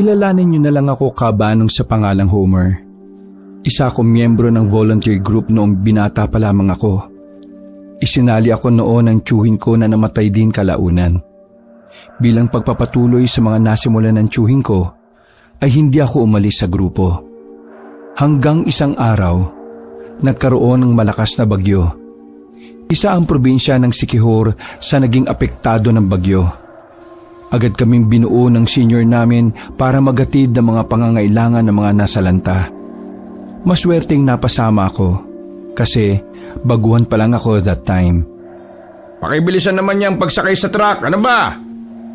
Kilalanin niyo na lang ako kabanong sa pangalang Homer. Isa akong miyembro ng volunteer group noong binata pa lamang ako. Isinali ako noon ng tiyuhin ko na namatay din kalaunan. Bilang pagpapatuloy sa mga nasimulan ng tiyuhin ko, ay hindi ako umalis sa grupo. Hanggang isang araw, nagkaroon ng malakas na bagyo. Isa ang probinsya ng Siquijor sa naging apektado ng bagyo. Agad kaming binuo ng senior namin para maghatid ng mga pangangailangan ng mga nasalanta. Maswerteng napasama ako kasi baguhan pa lang ako that time. Pakibilisan naman niyang pagsakay sa truck, ano ba?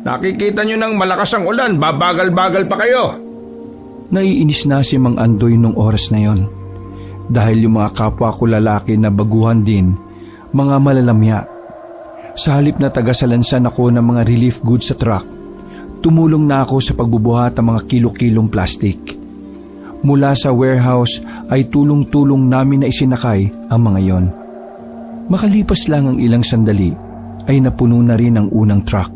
Nakikita niyo ng malakas ang ulan, babagal-bagal pa kayo. Naiinis na si Mang Andoy nung oras na yon. Dahil yung mga kapwa ko lalaki na baguhan din, mga malalamya. Sa halip na tagasalansan ako ng mga relief goods sa truck, tumulong na ako sa pagbubuhat ng mga kilo-kilong plastic. Mula sa warehouse ay tulong-tulong namin na isinakay ang mga yon. Makalipas lang ang ilang sandali ay napuno na rin ang unang truck.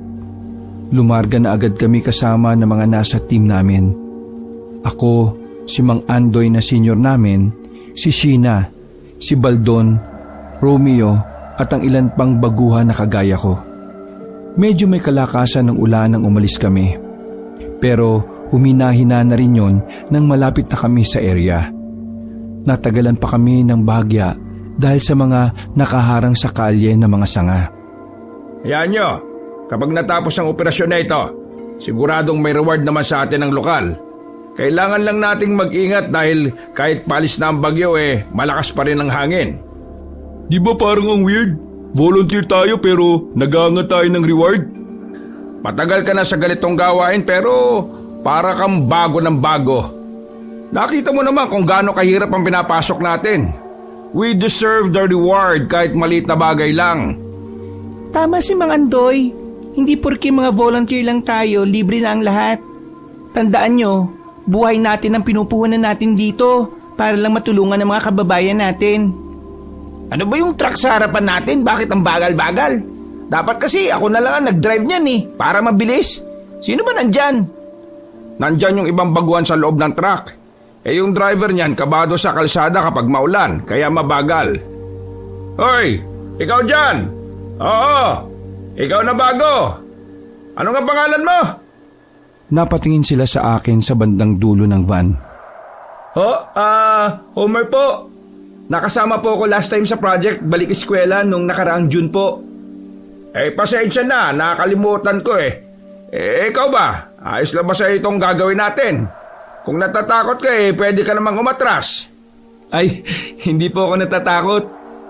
Lumarga na agad kami kasama ng mga nasa team namin. Ako, si Mang Andoy na senior namin, si Sheena, si Baldon, Romeo at ang ilan pang baguhan na kagaya ko. Medyo may kalakasan ng ulan nang umalis kami. Pero huminahina na rin yon nang malapit na kami sa area. Natagalan pa kami ng bahagya dahil sa mga nakaharang sa kalye na mga sanga. Hayaan nyo, kapag natapos ang operasyon na ito, siguradong may reward naman sa atin ng lokal. Kailangan lang nating mag-ingat dahil kahit palis na ang bagyo malakas pa rin ang hangin. Di ba parang ang weird? Volunteer tayo pero nag-aangat tayo ng reward? Matagal ka na sa ganitong gawain pero para kang bago ng bago. Nakita mo naman kung gaano kahirap ang pinapasok natin. We deserve the reward kahit maliit na bagay lang. Tama si Mang Andoy. Hindi porke mga volunteer lang tayo, libre na ang lahat. Tandaan nyo, buhay natin ang pinupuhunan natin dito para lang matulungan ang mga kababayan natin. Ano ba yung truck sa harapan natin? Bakit ang bagal-bagal? Dapat kasi ako na lang ang nag-drive niyan para mabilis. Sino ba nandyan? Nandyan yung ibang baguhan sa loob ng truck. Yung driver niyan kabado sa kalsada kapag maulan, kaya mabagal. Hoy, ikaw dyan! Oo, ikaw na bago. Ano nga pangalan mo? Napatingin sila sa akin sa bandang dulo ng van. Homer po. Nakasama po ako last time sa project Balik Eskwela nung nakaraang June po. Pasensya na, nakakalimutan ko ikaw ba? Ayos lang ba sa itong gagawin natin? Kung natatakot ka pwede ka namang umatras. Ay, hindi po ako natatakot.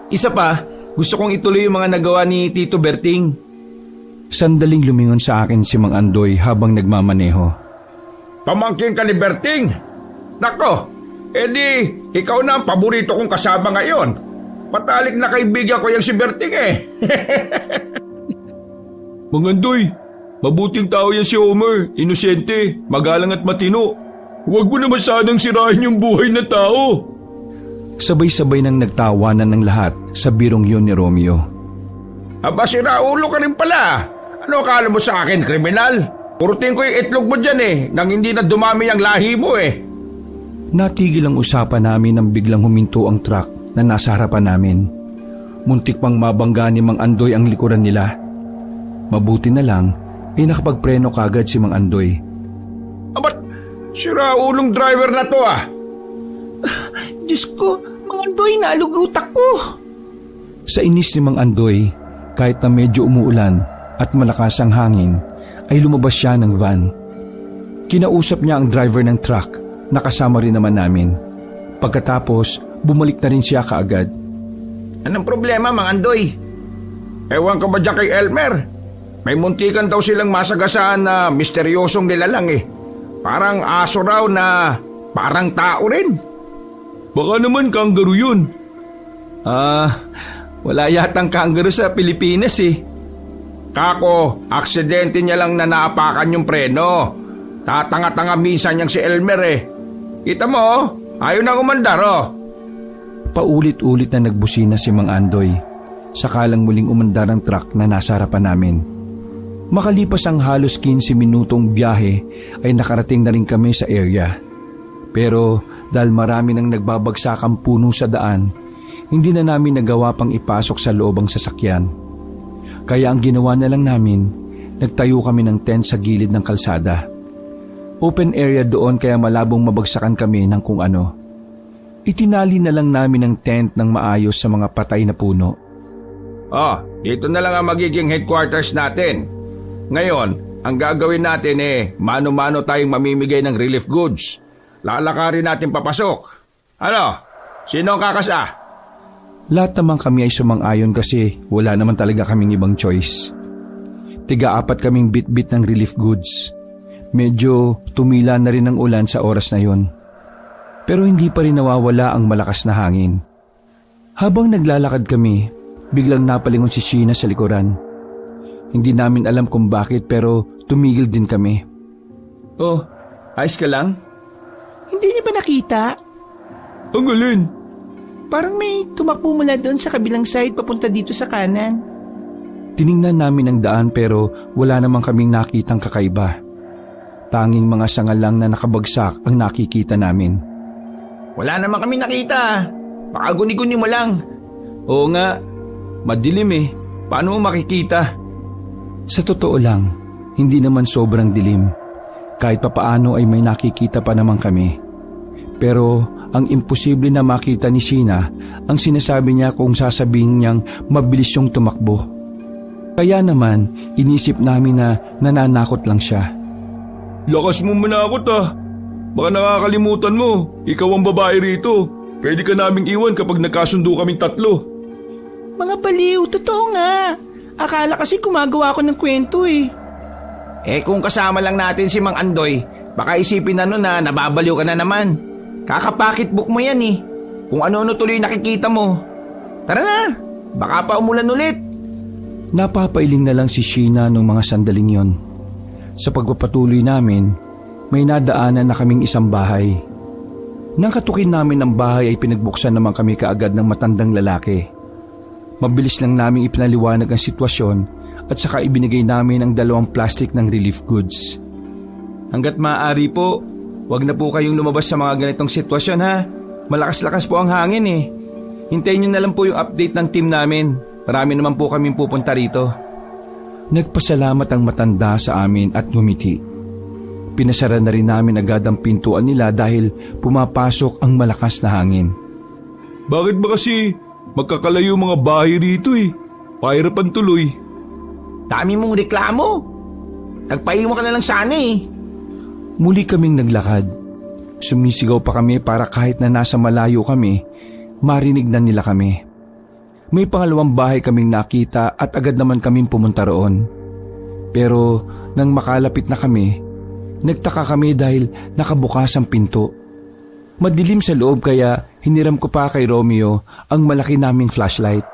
Isa pa, gusto kong ituloy yung mga nagawa ni Tito Berting. Sandaling lumingon sa akin si Mang Andoy habang nagmamaneho. Pamangkin ka ni Berting? Nako, di ikaw na ang paborito kong kasama ngayon. Patalik na kaibigan ko yung si Berting Mang Andoy, mabuting tao yan si Homer, inosente, magalang at matino. Huwag mo naman sanang sirahin yung buhay ng tao. Sabay-sabay nang nagtawanan ng lahat sa birong yun ni Romeo. Aba, siraulo ka rin pala. Ano akala mo sa akin, kriminal? Purutin ko yung itlog mo dyan nang hindi na dumami ang lahi mo Natigil ang usapan namin nang biglang huminto ang truck na nasa harapan namin. Muntik pang mabangga ni Mang Andoy ang likuran nila. Mabuti na lang nakapagpreno kagad si Mang Andoy. Abat, siraulong driver na to Diyos ko, Mang Andoy, naalog utak ko. Sa inis ni Mang Andoy, kahit na medyo umuulan at malakas ang hangin, ay lumabas siya ng van. Kinausap niya ang driver ng truck na kasama rin naman namin. Pagkatapos, bumalik na rin siya kaagad. Anong problema, Mang Andoy? Ewan ka ba dyan kay Elmer? May muntikan daw silang masagasaan na misteryosong nilalang Parang aso raw na parang tao rin. Baka naman kangaroo yun. Wala yatang kangaroo sa Pilipinas Kako, aksidente niya lang na naapakan yung preno. Tatanga-tanga minsan niyang si Elmer Kita mo, ayaw nang umandar Paulit-ulit na nagbusina si Mang Andoy. Sakalang muling umandar ang truck na nasa harapan namin. Makalipas ang halos 15 minutong biyahe ay nakarating na rin kami sa area. Pero dahil marami nang nagbabagsakang puno sa daan, hindi na namin nagawa pang ipasok sa loob ang sasakyan. Kaya ang ginawa na lang namin, nagtayo kami ng tent sa gilid ng kalsada. Open area doon kaya malabong mabagsakan kami ng kung ano. Itinali na lang namin ang tent ng maayos sa mga patay na puno. Dito na lang ang magiging headquarters natin. Ngayon, ang gagawin natin mano-mano tayong mamimigay ng relief goods. Lalakarin natin papasok. Ano? Sino ang kakasa? Lahat naman kami ay sumang-ayon kasi wala naman talaga kaming ibang choice. 3 kaming bit-bit ng relief goods. Medyo tumila na rin ang ulan sa oras na yon. Pero hindi pa rin nawawala ang malakas na hangin. Habang naglalakad kami, biglang napalingon si Sheena sa likuran. Hindi namin alam kung bakit pero tumigil din kami. Oh, ayos ka lang? Hindi niyo ba nakita? Ang alin? Parang may tumakbo mula doon sa kabilang side papunta dito sa kanan. Tiningnan namin ang daan pero wala namang kaming nakitang kakaiba. Tanging mga sanga lang na nakabagsak ang nakikita namin. Wala naman kami nakita. Baka guni-guni mo lang. Oo nga, madilim Paano mo makikita? Sa totoo lang, hindi naman sobrang dilim. Kahit papaano ay may nakikita pa naman kami. Pero ang imposible na makita ni Sheena ang sinasabi niya kung sasabihin niyang mabilis siyang tumakbo. Kaya naman, inisip namin na nananakot lang siya. Lakas mo manakot Baka nakakalimutan mo, ikaw ang babae rito. Pwede ka naming iwan kapag nagkasundo kaming 3. Mga baliw, totoo nga. Akala kasi gumagawa ko ng kwento Kung kasama lang natin si Mang Andoy, baka isipin na nababaliw ka na naman. Kakapakitbook mo yan Kung ano-ano tuloy nakikita mo. Tara na, baka pa umulan ulit. Napapailing na lang si Sheena nung mga sandaling yon. Sa pagpapatuloy namin, may nadaanan na kaming isang bahay. Nang katukin namin ng bahay ay pinagbuksan naman kami kaagad ng matandang lalaki. Mabilis lang naming ipinaliwanag ang sitwasyon at saka ibinigay namin ang 2 plastic ng relief goods. Hanggat maaari po, wag na po kayong lumabas sa mga ganitong sitwasyon ha. Malakas-lakas po ang hangin Hintayin nyo na lang po yung update ng team namin. Marami naman po kaming pupunta rito. Nagpasalamat ang matanda sa amin at ngumiti. Pinasara na rin namin agad ang pintuan nila dahil pumapasok ang malakas na hangin. Bakit ba kasi magkakalayo mga bahay rito Pahirapan tuloy. Dami mong reklamo. Nagpahimo ka na lang sana Muli kaming naglakad. Sumisigaw pa kami para kahit na nasa malayo kami, marinig na nila kami. May pangalawang bahay kaming nakita at agad naman kaming pumunta roon. Pero nang makalapit na kami, nagtaka kami dahil nakabukas ang pinto. Madilim sa loob kaya hiniram ko pa kay Romeo ang malaki naming flashlight.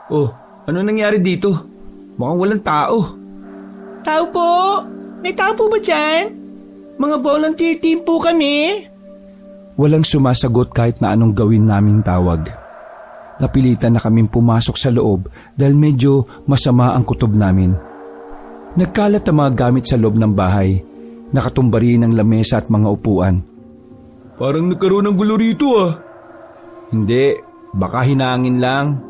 Oh, ano nangyari dito? Mukhang walang tao. Tao po? May tao po ba dyan? Mga volunteer team po kami. Walang sumasagot kahit na anong gawin naming tawag. Napilitan na kaming pumasok sa loob dahil medyo masama ang kutob namin. Nagkalat ang mga gamit sa loob ng bahay. Nakatumba rin ang lamesa at mga upuan. Parang nagkaroon ng gulo rito Hindi, baka hinangin lang.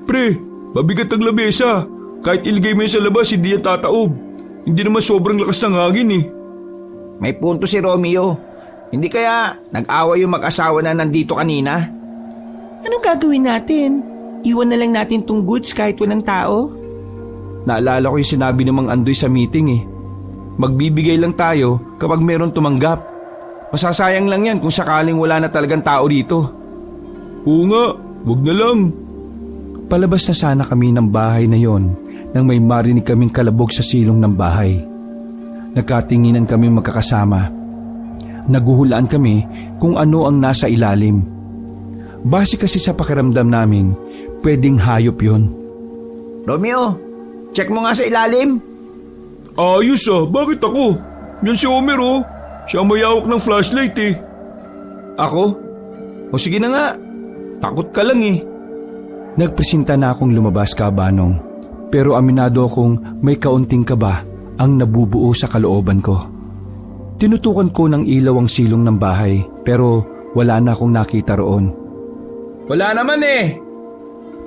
Pre, mabigat ang lamesa. Kahit ilagay mo sa labas, hindi yan tataob. Hindi naman sobrang lakas ng hangin May punto si Romeo. Hindi kaya nag-away yung mag-asawa na nandito kanina? Anong gagawin natin? Iwan na lang natin tong goods kahit walang tao? Naalala ko yung sinabi ng Mang Andoy sa meeting Magbibigay lang tayo kapag meron tumanggap. Masasayang lang yan kung sakaling wala na talagang tao rito. Oo nga, wag na lang. Palabas na sana kami ng bahay na yon nang may marinig kaming kalabog sa silong ng bahay. Nagkatinginan kami magkakasama. Naguhulaan kami kung ano ang nasa ilalim. Base kasi sa pakiramdam namin, pwedeng hayop yon. Romeo, check mo nga sa ilalim. Ayos bakit ako? Yan si Homer Siya ang mayawak ng flashlight Ako? O sige na nga, takot ka lang Nagpresenta na akong lumabas kabanong. Pero aminado akong may kaunting kaba ang nabubuo sa kalooban ko. Tinutukan ko ng ilaw ang silong ng bahay pero wala na akong nakita roon. Wala naman eh.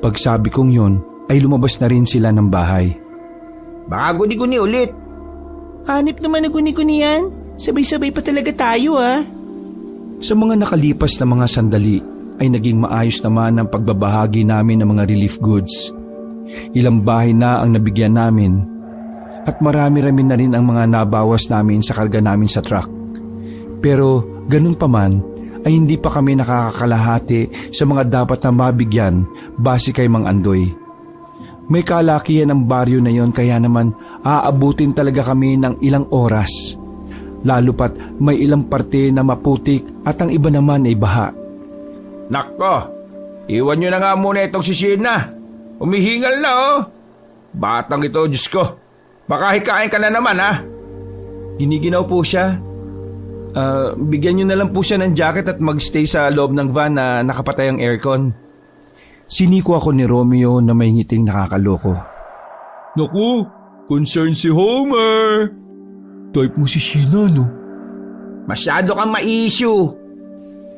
Pagsabi kong yun ay lumabas na rin sila ng bahay. Baka guni-guni ulit. Hanip naman na guni-guni yan. Sabay-sabay pa talaga tayo Sa mga nakalipas na mga sandali ay naging maayos naman ang pagbabahagi namin ng mga relief goods. Ilang bahay na ang nabigyan namin at marami-rami na rin ang mga nabawas namin sa karga namin sa truck. Pero ganun pa man ay hindi pa kami nakakakalahati sa mga dapat na mabigyan base kay Mang Andoy. May kalakihan ang baryo na yon kaya naman aabutin talaga kami ng ilang oras. Lalo pat may ilang parte na maputik at ang iba naman ay baha. Nako, iwan nyo na nga muna itong si Sheena. Umihingal na Batang ito, Diyos ko. Baka hikain ka na naman Giniginaw po siya. Bigyan nyo na lang po siya ng jacket at magstay sa loob ng van na nakapatay ang aircon. Siniko ako ni Romeo na may ngiting nakakaloko. Naku, concern si Homer. Type mo si Sheena, no? Masyado kang ma-issue.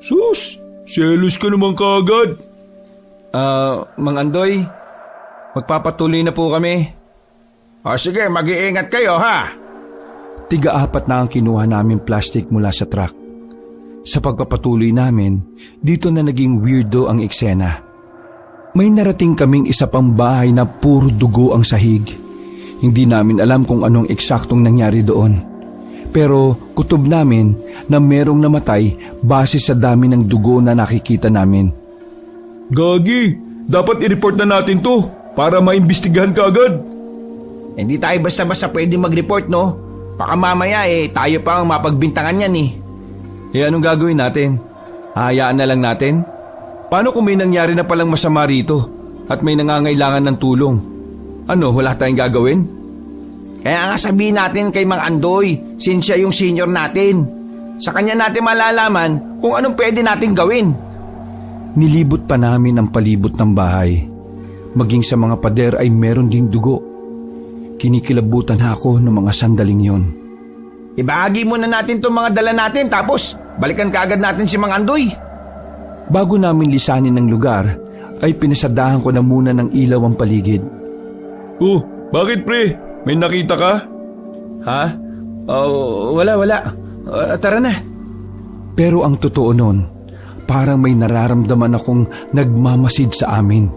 Sus, selos ka naman kaagad. Mang Andoy, magpapatuloy na po kami. O sige, mag-iingat kayo Tiga-4 na ang kinuha namin plastic mula sa truck. Sa pagpapatuloy namin, dito na naging weirdo ang eksena. May narating kaming isa pang bahay na puro dugo ang sahig. Hindi namin alam kung anong eksaktong nangyari doon. Pero kutob namin na merong namatay base sa dami ng dugo na nakikita namin. Gagi, dapat i-report na natin to para maimbestigahan ka agad. Hindi tayo basta-basta pwede mag-report, no? Baka mamaya tayo pa ang mapagbintangan yan Anong gagawin natin? Hayaan na lang natin? Paano kung may nangyari na palang masama rito at may nangangailangan ng tulong? Wala tayong gagawin? Kaya nga sabihin natin kay Mang Andoy, since siya yung senior natin. Sa kanya natin malalaman kung anong pwede natin gawin. Nilibot pa namin ang palibot ng bahay. Maging sa mga pader ay meron ding dugo. Kinikilabutan ako ng mga sandaling yon. Ibahagi muna natin itong mga dala natin tapos balikan kaagad natin si Mang Andoy. Bago namin lisanin ng lugar, ay pinasadahan ko na muna ng ilaw ang paligid. Oh, bakit pre? May nakita ka? Wala. Tara na. Pero ang totoo nun, parang may nararamdaman akong nagmamasid sa amin.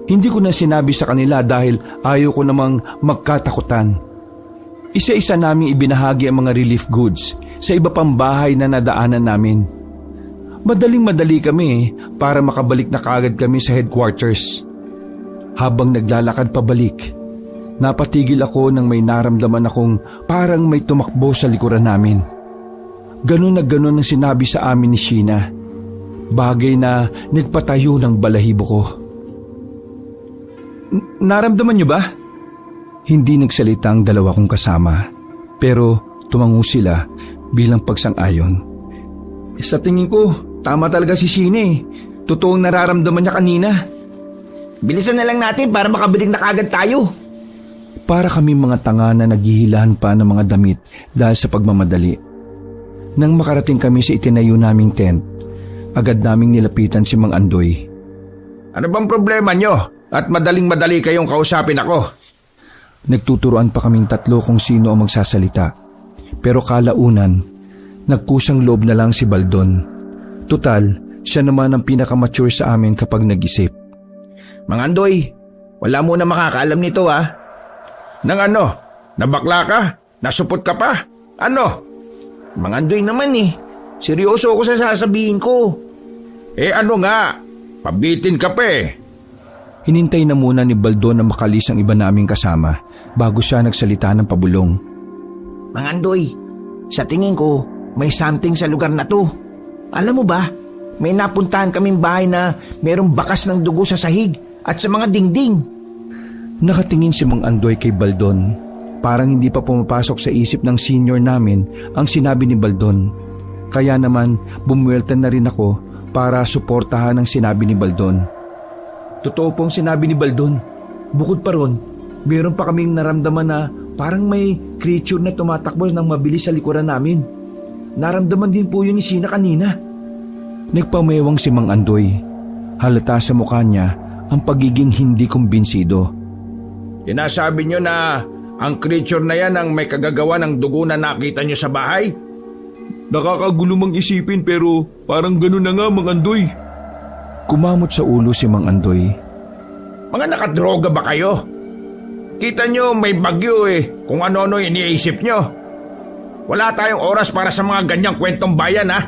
Hindi ko na sinabi sa kanila dahil ayaw ko namang magkatakutan. Isa-isa naming ibinahagi ang mga relief goods sa iba pang bahay na nadaanan namin. Madaling-madali kami para makabalik na kaagad kami sa headquarters. Habang naglalakad pabalik, napatigil ako nang may naramdaman akong parang may tumakbo sa likuran namin. Ganun na ganun ang sinabi sa amin ni Sheena. Bagay na nagpatayo ng balahibo ko. Naramdaman niyo ba? Hindi nagsalita ang dalawa kong kasama, pero tumango sila bilang pagsang-ayon. Sa tingin ko, tama talaga si Sheena Totoong nararamdaman niya kanina. Bilisan na lang natin para makabalik na kaagad tayo. Para kami mga tanga na naghihilahan pa ng mga damit dahil sa pagmamadali. Nang makarating kami sa itinayo naming tent, agad naming nilapitan si Mang Andoy. Ano bang problema nyo? At madaling-madali kayong kausapin ako. Nagtuturoan pa kaming tatlo kung sino ang magsasalita. Pero kalaunan, nagkusang loob na lang si Baldon. Tutal, siya naman ang pinakamature sa amin kapag nag-isip. Mang Andoy, wala mo na makakaalam nito Nang nabakla ka? Nasupot ka pa? Mang Andoy naman seryoso ako sa sasabihin ko. Pabitin ka pa Hinintay na muna ni Baldon na makalis ang iba naming kasama bago siya nagsalita ng pabulong. Mang Andoy, sa tingin ko may something sa lugar na to. Alam mo ba, may napuntahan kaming bahay na merong bakas ng dugo sa sahig at sa mga dingding. Nakatingin si Mang Andoy kay Baldon. Parang hindi pa pumapasok sa isip ng senior namin ang sinabi ni Baldon. Kaya naman bumuelta na rin ako para suportahan ang sinabi ni Baldon. Totoo pong sinabi ni Baldon. Bukod pa ron, Meron pa kaming naramdaman na parang may creature na tumatakbo ng mabilis sa likuran namin. Naramdaman din po yun ni Sheena kanina. Nagpamewang si Mang Andoy. Halata sa mukha niya ang pagiging hindi kumbinsido. Sinasabi nyo na ang creature na yan ang may kagagawa ng dugo na nakita nyo sa bahay? Nakakagulo mang isipin pero parang ganun na nga, Mang Andoy. Kumamot sa ulo si Mang Andoy. Mga nakadroga ba kayo? Kita nyo may bagyo kung ano-ano iniisip nyo. Wala tayong oras para sa mga ganyang kwentong bayan ha.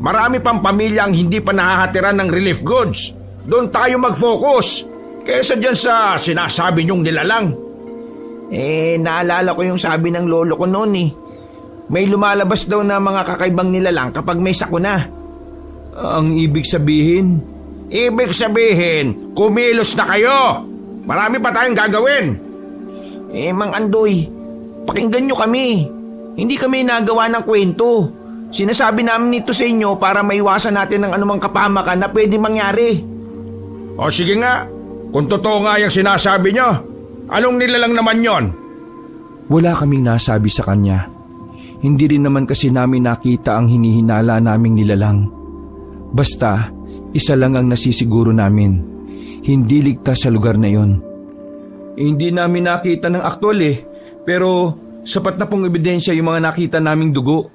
Marami pang pamilya ang hindi pa nahahatiran ng relief goods. Doon tayo mag-focus kaysa dyan sa sinasabi nyong nilalang. Naalala ko yung sabi ng lolo ko noon May lumalabas daw na mga kakaibang nilalang kapag may sakuna. Ang ibig sabihin? Ibig sabihin, kumilos na kayo. Marami pa tayong gagawin. Mang Andoy, pakinggan nyo kami. Hindi kami nagawa ng kwento. Sinasabi namin ito sa inyo para maiwasan natin ng anumang kapahamakan na pwedeng mangyari. O sige nga, kung totoo nga yung sinasabi nyo, anong nilalang naman yon? Wala kaming nasabi sa kanya. Hindi rin naman kasi namin nakita ang hinihinala naming nilalang. Basta, isa lang ang nasisiguro namin. Hindi ligtas sa lugar na yon. Hindi namin nakita ng aktwal pero sapat na pong ebidensya yung mga nakita naming dugo.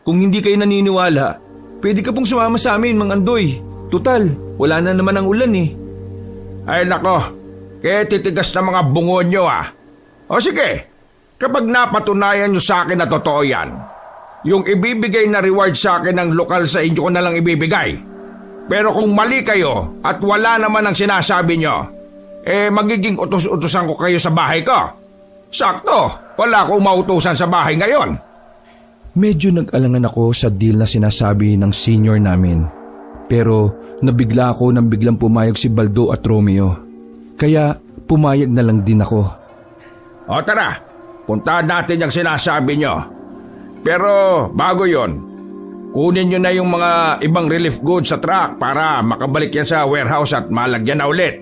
Kung hindi kayo naniniwala, pwede ka pong sumama sa amin, Mang Andoy. Tutal, wala na naman ang ulan Ay nako, kaya titigas na mga bungo nyo O sige, kapag napatunayan nyo sa akin na totoo yan, yung ibibigay na reward sa akin ng lokal sa inyo ko na lang ibibigay. Pero kung mali kayo at wala naman ang sinasabi nyo, magiging utos-utosan ko kayo sa bahay ko. Sakto, wala akong mautusan sa bahay ngayon. Medyo nag-alangan ako sa deal na sinasabi ng senior namin. Pero nabigla ako nang biglang pumayag si Baldo at Romeo. Kaya pumayag na lang din ako. O tara, puntahan natin yung sinasabi nyo. Pero bago yon, kunin nyo na yung mga ibang relief goods sa truck para makabalik yan sa warehouse at malagyan na ulit.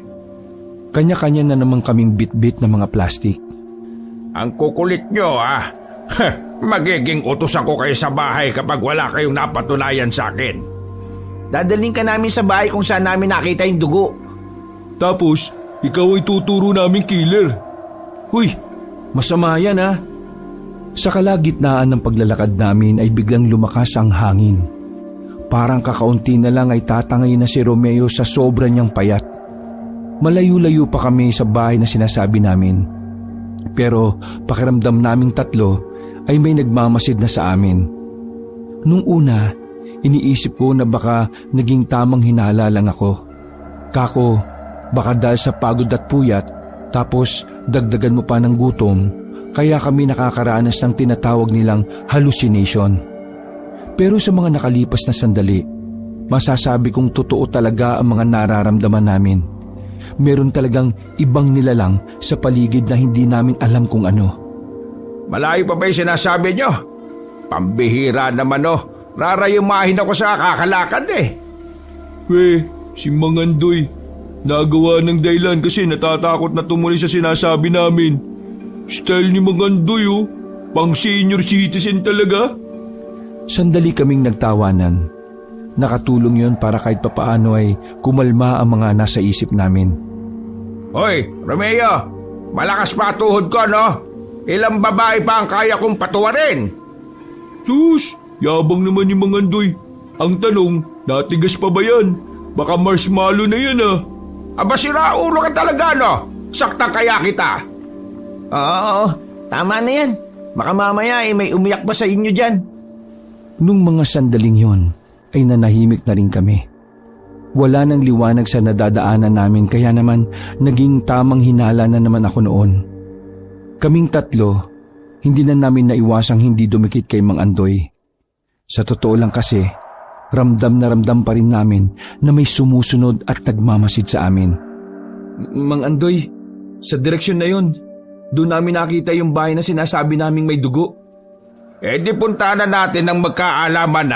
Kanya-kanya na naman kaming bit-bit na mga plastic. Ang kukulit nyo magiging utusan ko kayo sa bahay kapag wala kayong napatunayan sa akin. Dadaling ka namin sa bahay kung saan namin nakita yung dugo. Tapos, ikaw ay tuturo namin killer. Huy, masama yan Sa kalagitnaan ng paglalakad namin ay biglang lumakas ang hangin. Parang kakaunti na lang ay tatangay na si Romeo sa sobra niyang payat. Malayo-layo pa kami sa bahay na sinasabi namin. Pero pakiramdam naming tatlo ay may nagmamasid na sa amin. Nung una, iniisip ko na baka naging tamang hinala lang ako. Kako, baka dahil sa pagod at puyat, tapos dagdagan mo pa ng gutom, kaya kami nakakaranas ng tinatawag nilang hallucination. Pero sa mga nakalipas na sandali, masasabi kong totoo talaga ang mga nararamdaman namin. Meron talagang ibang nilalang sa paligid na hindi namin alam kung ano. Malayo pa ba yung sinasabi nyo? Pambihira naman Rarayumahin ako sa kakalakad Si Mang Andoy, nagawa ng dahilan kasi natatakot na tumuli sa sinasabi namin. Style ni Mang Andoy pang senior citizen talaga. Sandali kaming nagtawanan. Nakatulong yon para kahit papaano ay kumalma ang mga nasa isip namin. Hoy, Romeo, malakas pa tuhod ko Ilang babae pa ang kaya kong patuwarin. Sus, yabang naman ni Mang Andoy. Ang tanong, natigas pa ba yan? Baka marshmallow na yan Aba sira ulo ka talaga Saktan kaya kita. Oo, tama na yan. Baka mamaya may umiyak pa sa inyo dyan. Nung mga sandaling yon, ay nanahimik na rin kami. Wala nang liwanag sa nadadaanan namin kaya naman naging tamang hinala na naman ako noon. Kaming tatlo, hindi na namin naiwasang hindi dumikit kay Mang Andoy. Sa totoo lang kasi, ramdam na ramdam pa rin namin na may sumusunod at nagmamasid sa amin. Mang Andoy, sa direksyon na yun, doon namin nakita yung bahay na sinasabi naming may dugo. Di puntahan na natin ng magkaalaman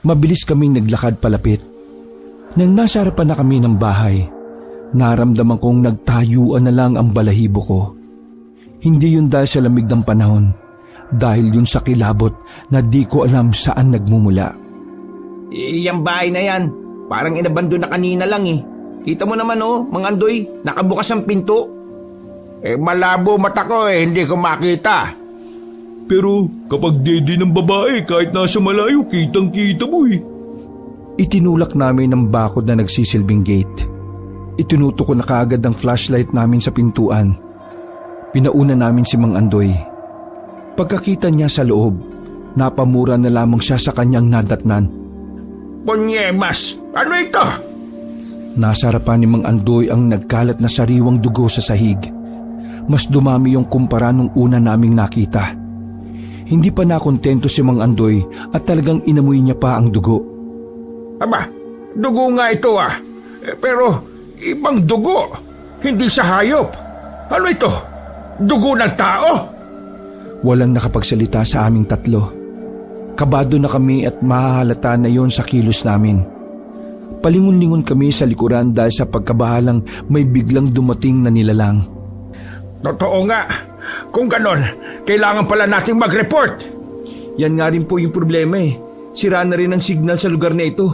Mabilis kaming naglakad palapit. Nang nasa harapan na kami ng bahay, Naramdaman kong nagtayuan na lang ang balahibo ko. Hindi yun dahil sa lamig ng panahon, dahil yun sa kilabot na di ko alam saan nagmumula. Yung bahay na yan, parang inabando na kanina lang eh. Kita mo naman Mang Andoy, nakabukas ang pinto. Malabo mata ko hindi ko makita. Pero kapag dede ng babae, kahit nasa malayo, kitang-kita mo eh. Itinulak namin ang bakod na nagsisilbing gate. Itinuto ko na kaagad ang flashlight namin sa pintuan. Pinauna namin si Mang Andoy. Pagkakita niya sa loob, napamura na lamang siya sa kanyang nadatnan. Ponyemas, ano ito? Nasa harapan ni Mang Andoy ang nagkalat na sariwang dugo sa sahig. Mas dumami yung kumpara nung una naming nakita. Hindi pa nakontento si Mang Andoy at talagang inamoy niya pa ang dugo. Aba, dugo nga ito pero ibang dugo, hindi sa hayop. Ano ito? Dugo ng tao? Walang nakapagsalita sa aming tatlo. Kabado na kami at mahahalata na yon sa kilos namin. Palingon-lingon kami sa likuran dahil sa pagkabahalang may biglang dumating na nilalang. Totoo nga. Kung ganon, kailangan pala nating mag-report. Yan nga rin po yung problema eh. Sira na rin ang signal sa lugar na ito.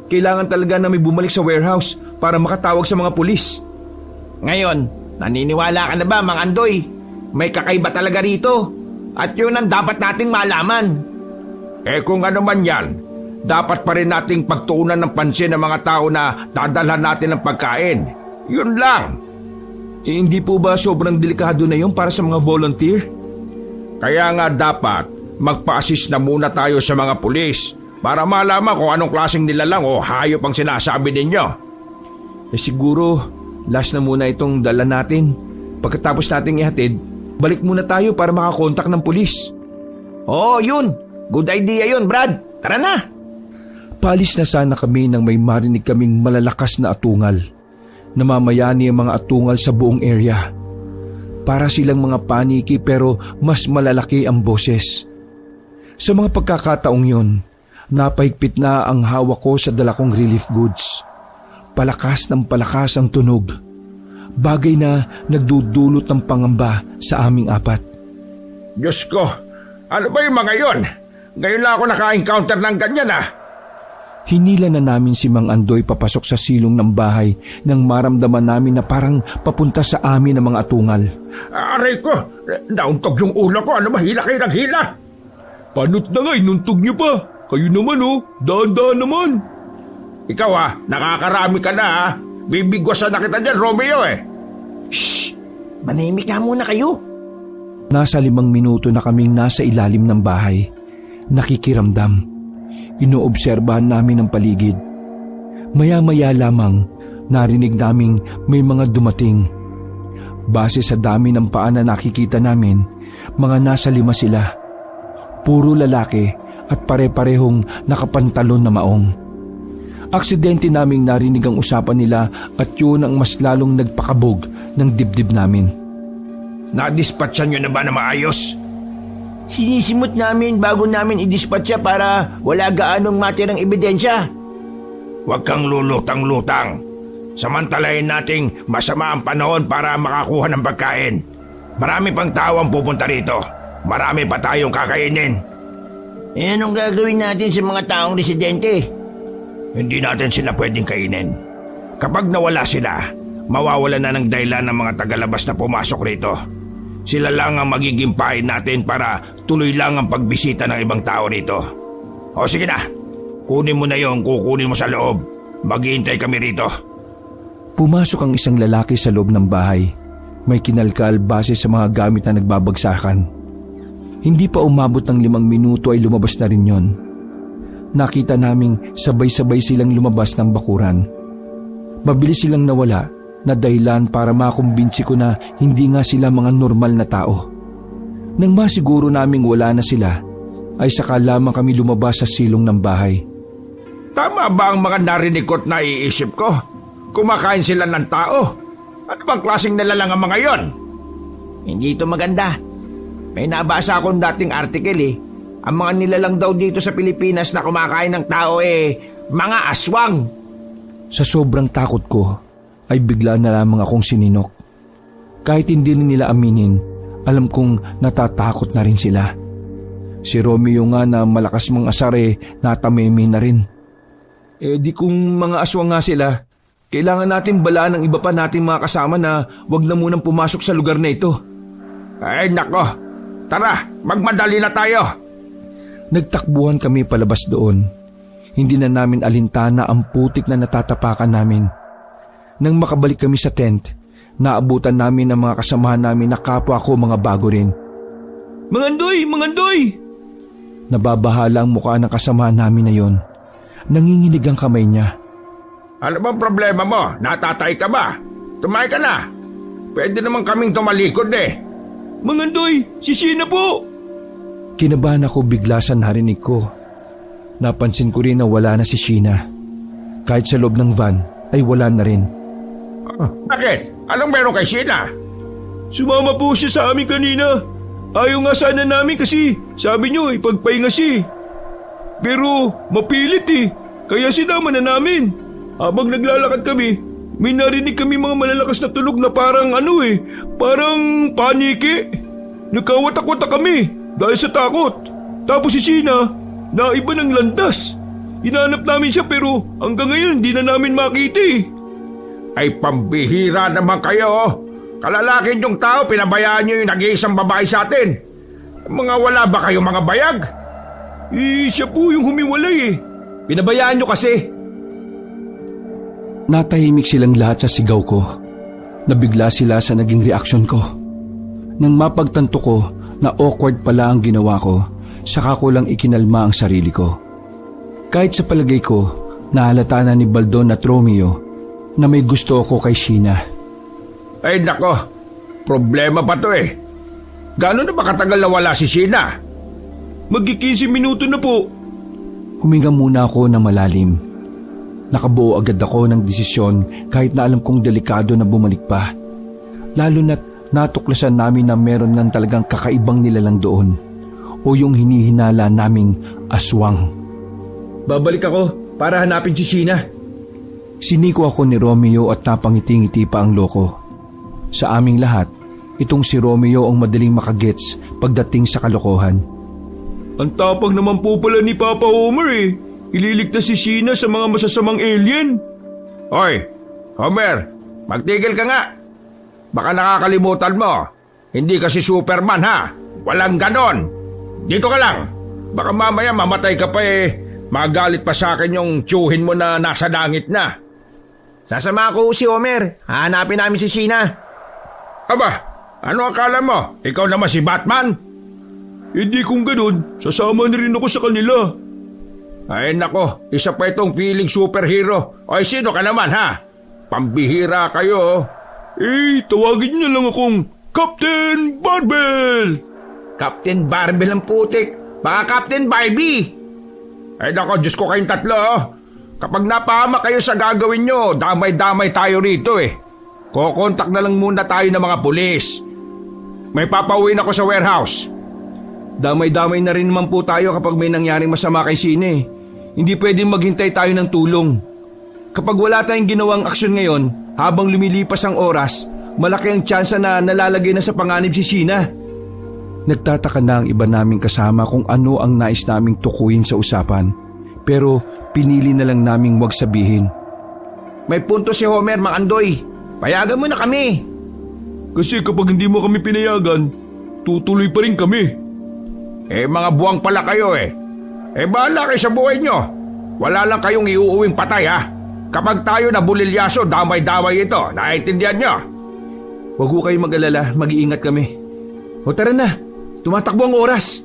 Kailangan talaga na may bumalik sa warehouse para makatawag sa mga pulis. Ngayon, naniniwala ka na ba, Mang Andoy? May kakaiba talaga rito. At yun ang dapat nating malaman. Kung ano man yan, dapat pa rin nating pagtuunan ng pansin ng mga tao na dadalhan natin ng pagkain. Yun lang. Hindi po ba sobrang delikado na yun para sa mga volunteer? Kaya nga dapat magpa-assist na muna tayo sa mga pulis para malaman kung anong klaseng nilalang o hayop ang sinasabi ninyo. Siguro, last na muna itong dala natin. Pagkatapos nating ihatid, balik muna tayo para makakontak ng pulis. Yun. Good idea yun, Brad. Tara na. Paalis na sana kami nang may marinig kaming malalakas na atungal. Namamayani ang mga atungal sa buong area. Para silang mga paniki pero mas malalaki ang boses. Sa mga pagkakataong yun, napahigpit na ang hawak ko sa dala kong relief goods. Palakas ng palakas ang tunog. Bagay na nagdudulot ng pangamba sa aming apat. Diyos ko, ano ba yung mga yon? Ngayon lang ako naka-encounter ng ganyan Hinila na namin si Mang Andoy papasok sa silong ng bahay nang maramdaman namin na parang papunta sa amin ang mga atungal. Aray ko, nauntog yung ulo ko. Ano ba, hila kayo ng hila? Panot na nga, inuntog niyo pa. Kayo naman daan-daan naman. Ikaw nakakarami ka na Bibigwasan na kita dyan, Romeo Shh! Manahimik nga muna kayo. Nasa 5 minuto na kaming nasa ilalim ng bahay. Nakikiramdam. Inoobserbahan namin ang paligid. Maya-maya lamang narinig naming may mga dumating. Base sa dami ng paa na nakikita namin, mga nasa 5 sila. Puro lalaki at pare-parehong nakapantalon na maong. Aksidente naming narinig ang usapan nila at yun ang mas lalong nagpakabog ng dibdib namin. Nadispatchan nyo na ba na maayos? Sinisimot namin bago namin idispatcha para wala gaanong matirang ebidensya. Huwag kang lulutang-lutang. Samantalahin nating masama ang panahon para makakuha ng pagkain. Marami pang tao ang pupunta rito. Marami pa tayong kakainin. Anong gagawin natin sa mga taong residente? Hindi natin sila pwedeng kainin. Kapag nawala sila, mawawala na ng dahilan ng mga tagalabas na pumasok rito. Sila lang ang magiging pain natin para tuloy lang ang pagbisita ng ibang tao rito. O sige na, kunin mo na yung kukunin mo sa loob. Maghihintay kami rito. Pumasok ang isang lalaki sa loob ng bahay. May kinalkal base sa mga gamit na nagbabagsakan. Hindi pa umabot ng 5 minuto ay lumabas na rin yon. Nakita naming sabay-sabay silang lumabas ng bakuran. Mabilis silang nawala na dahilan para makumbinsi ko na hindi nga sila mga normal na tao. Nang masiguro naming wala na sila, ay saka lamang kami lumabas sa silong ng bahay. Tama ba ang mga narinig ko't naiisip ko? Kumakain sila ng tao? Ano bang klaseng nilalang ang mga yon? Hindi ito maganda. May nabasa akong dating article Ang mga nilalang daw dito sa Pilipinas na kumakain ng tao mga aswang. Sa sobrang takot ko, ay bigla na lamang akong sininok. Kahit hindi rin nila aminin, alam kong natatakot na rin sila. Si Romeo nga na malakas mga asare, natameme na rin. Di kung mga aswang nga sila, kailangan natin balaan ng iba pa nating mga kasama na wag na munang pumasok sa lugar na ito. Ay nako, tara, magmadali na tayo. Nagtakbuhan kami palabas doon. Hindi na namin alintana ang putik na natatapakan namin. Nang makabalik kami sa tent, naabutan namin ang mga kasamahan namin na kapwa ko mga bago rin. Mangandoy! Mangandoy! Nababahala ang mukha ng kasamahan namin na yon. Nanginginig ang kamay niya. Ano bang problema mo? Natatay ka ba? Tumayo ka na. Pwede naman kaming tumalikod eh. Mangandoy! Si Sheena po! Kinabahan ako bigla sa narinig ko. Napansin ko rin na wala na si Sheena. Kahit sa loob ng van ay wala na rin. Bakit? Anong meron kay Sheena? Sumama po siya sa amin kanina. Ayaw nga sana namin kasi sabi niyo ipagpahinga siya. Pero mapilit eh. Kaya sinama na namin. Habang naglalakad kami, may narinig kami mga malalakas na tulog na parang parang paniki. Nagkawatak-watak kami dahil sa takot. Tapos si Sheena, naiba ng landas. Hinanap namin siya pero hanggang ngayon hindi na namin makita eh. Ay pambihira naman kayo. Kalalaki niyong tao, pinabayaan niyo yung nag-iisang babae sa atin. Mga wala ba kayong mga bayag? Siya po yung humiwalay eh. Pinabayaan niyo kasi. Natahimik silang lahat sa sigaw ko. Nabigla sila sa naging reaksyon ko. Nang mapagtanto ko na awkward pala ang ginawa ko, saka ko lang ikinalma ang sarili ko. Kahit sa palagay ko, nahalata na ni Baldon at Romeo na may gusto ako kay Sheena. Ay nako, problema pa to eh. Gaano na ba katagal na wala si Sheena? Magki-15 minuto na po. Huminga muna ako ng malalim. Nakabuo agad ako ng desisyon kahit na alam kong delikado na bumalik pa. Lalo na't natuklasan namin na meron ng talagang kakaibang nilalang doon o yung hinihinala naming aswang. Babalik ako para hanapin si Sheena. Siniko ako ni Romeo at napangiti-ngiti pa ang loko. Sa aming lahat, itong si Romeo ang madaling makagets pagdating sa kalokohan. Ang tapang naman po pala ni Papa Homer eh. Ililigtas si Sheena sa mga masasamang alien. Hoy, Homer, magtigil ka nga. Baka nakakalimutan mo. Hindi kasi Superman ha. Walang ganon. Dito ka lang. Baka mamaya mamatay ka pa eh. Magalit pa sa akin yung tiyuhin mo na nasa langit na. Sasama ko si Homer. Hahanapin namin si Sheena. Aba, ano akala mo? Ikaw naman si Batman? Hindi kung ganun, sasama na rin ako sa kanila. Ay nako, isa pa itong feeling superhero. Ay sino ka naman ha? Pambihira kayo. Tawagin niyo lang akong Captain Barbell. Captain Barbell ang putik. Baka Captain Barbie. Ay nako, Diyos ko kayong tatlo. Kapag napahama kayo sa gagawin nyo, damay-damay tayo rito eh. Kokontak na lang muna tayo ng mga pulis. May papauwiin ako sa warehouse. Damay-damay na rin naman po tayo kapag may nangyaring masama kay Sheena eh. Hindi pwedeng maghintay tayo ng tulong. Kapag wala tayong ginawang aksyon ngayon, habang lumilipas ang oras, malaki ang tsansa na nalalagay na sa panganib si Sheena. Nagtataka na ang iba naming kasama kung ano ang nais naming tukuyin sa usapan. Pero pinili na lang naming wag sabihin. May punto si Homer, Mangandoy. Payagan mo na kami. Kasi kapag hindi mo kami pinayagan, tutuloy pa rin kami. Mga buwang pala kayo eh. Bahala kayo sa buhay nyo. Wala lang kayong iuuwing patay ha. Kapag tayo na bulilyaso, damay-damay ito. Naiintindihan nyo? Huwag ko kayong mag-alala, mag-iingat kami. O tara na, tumatakbo ang oras.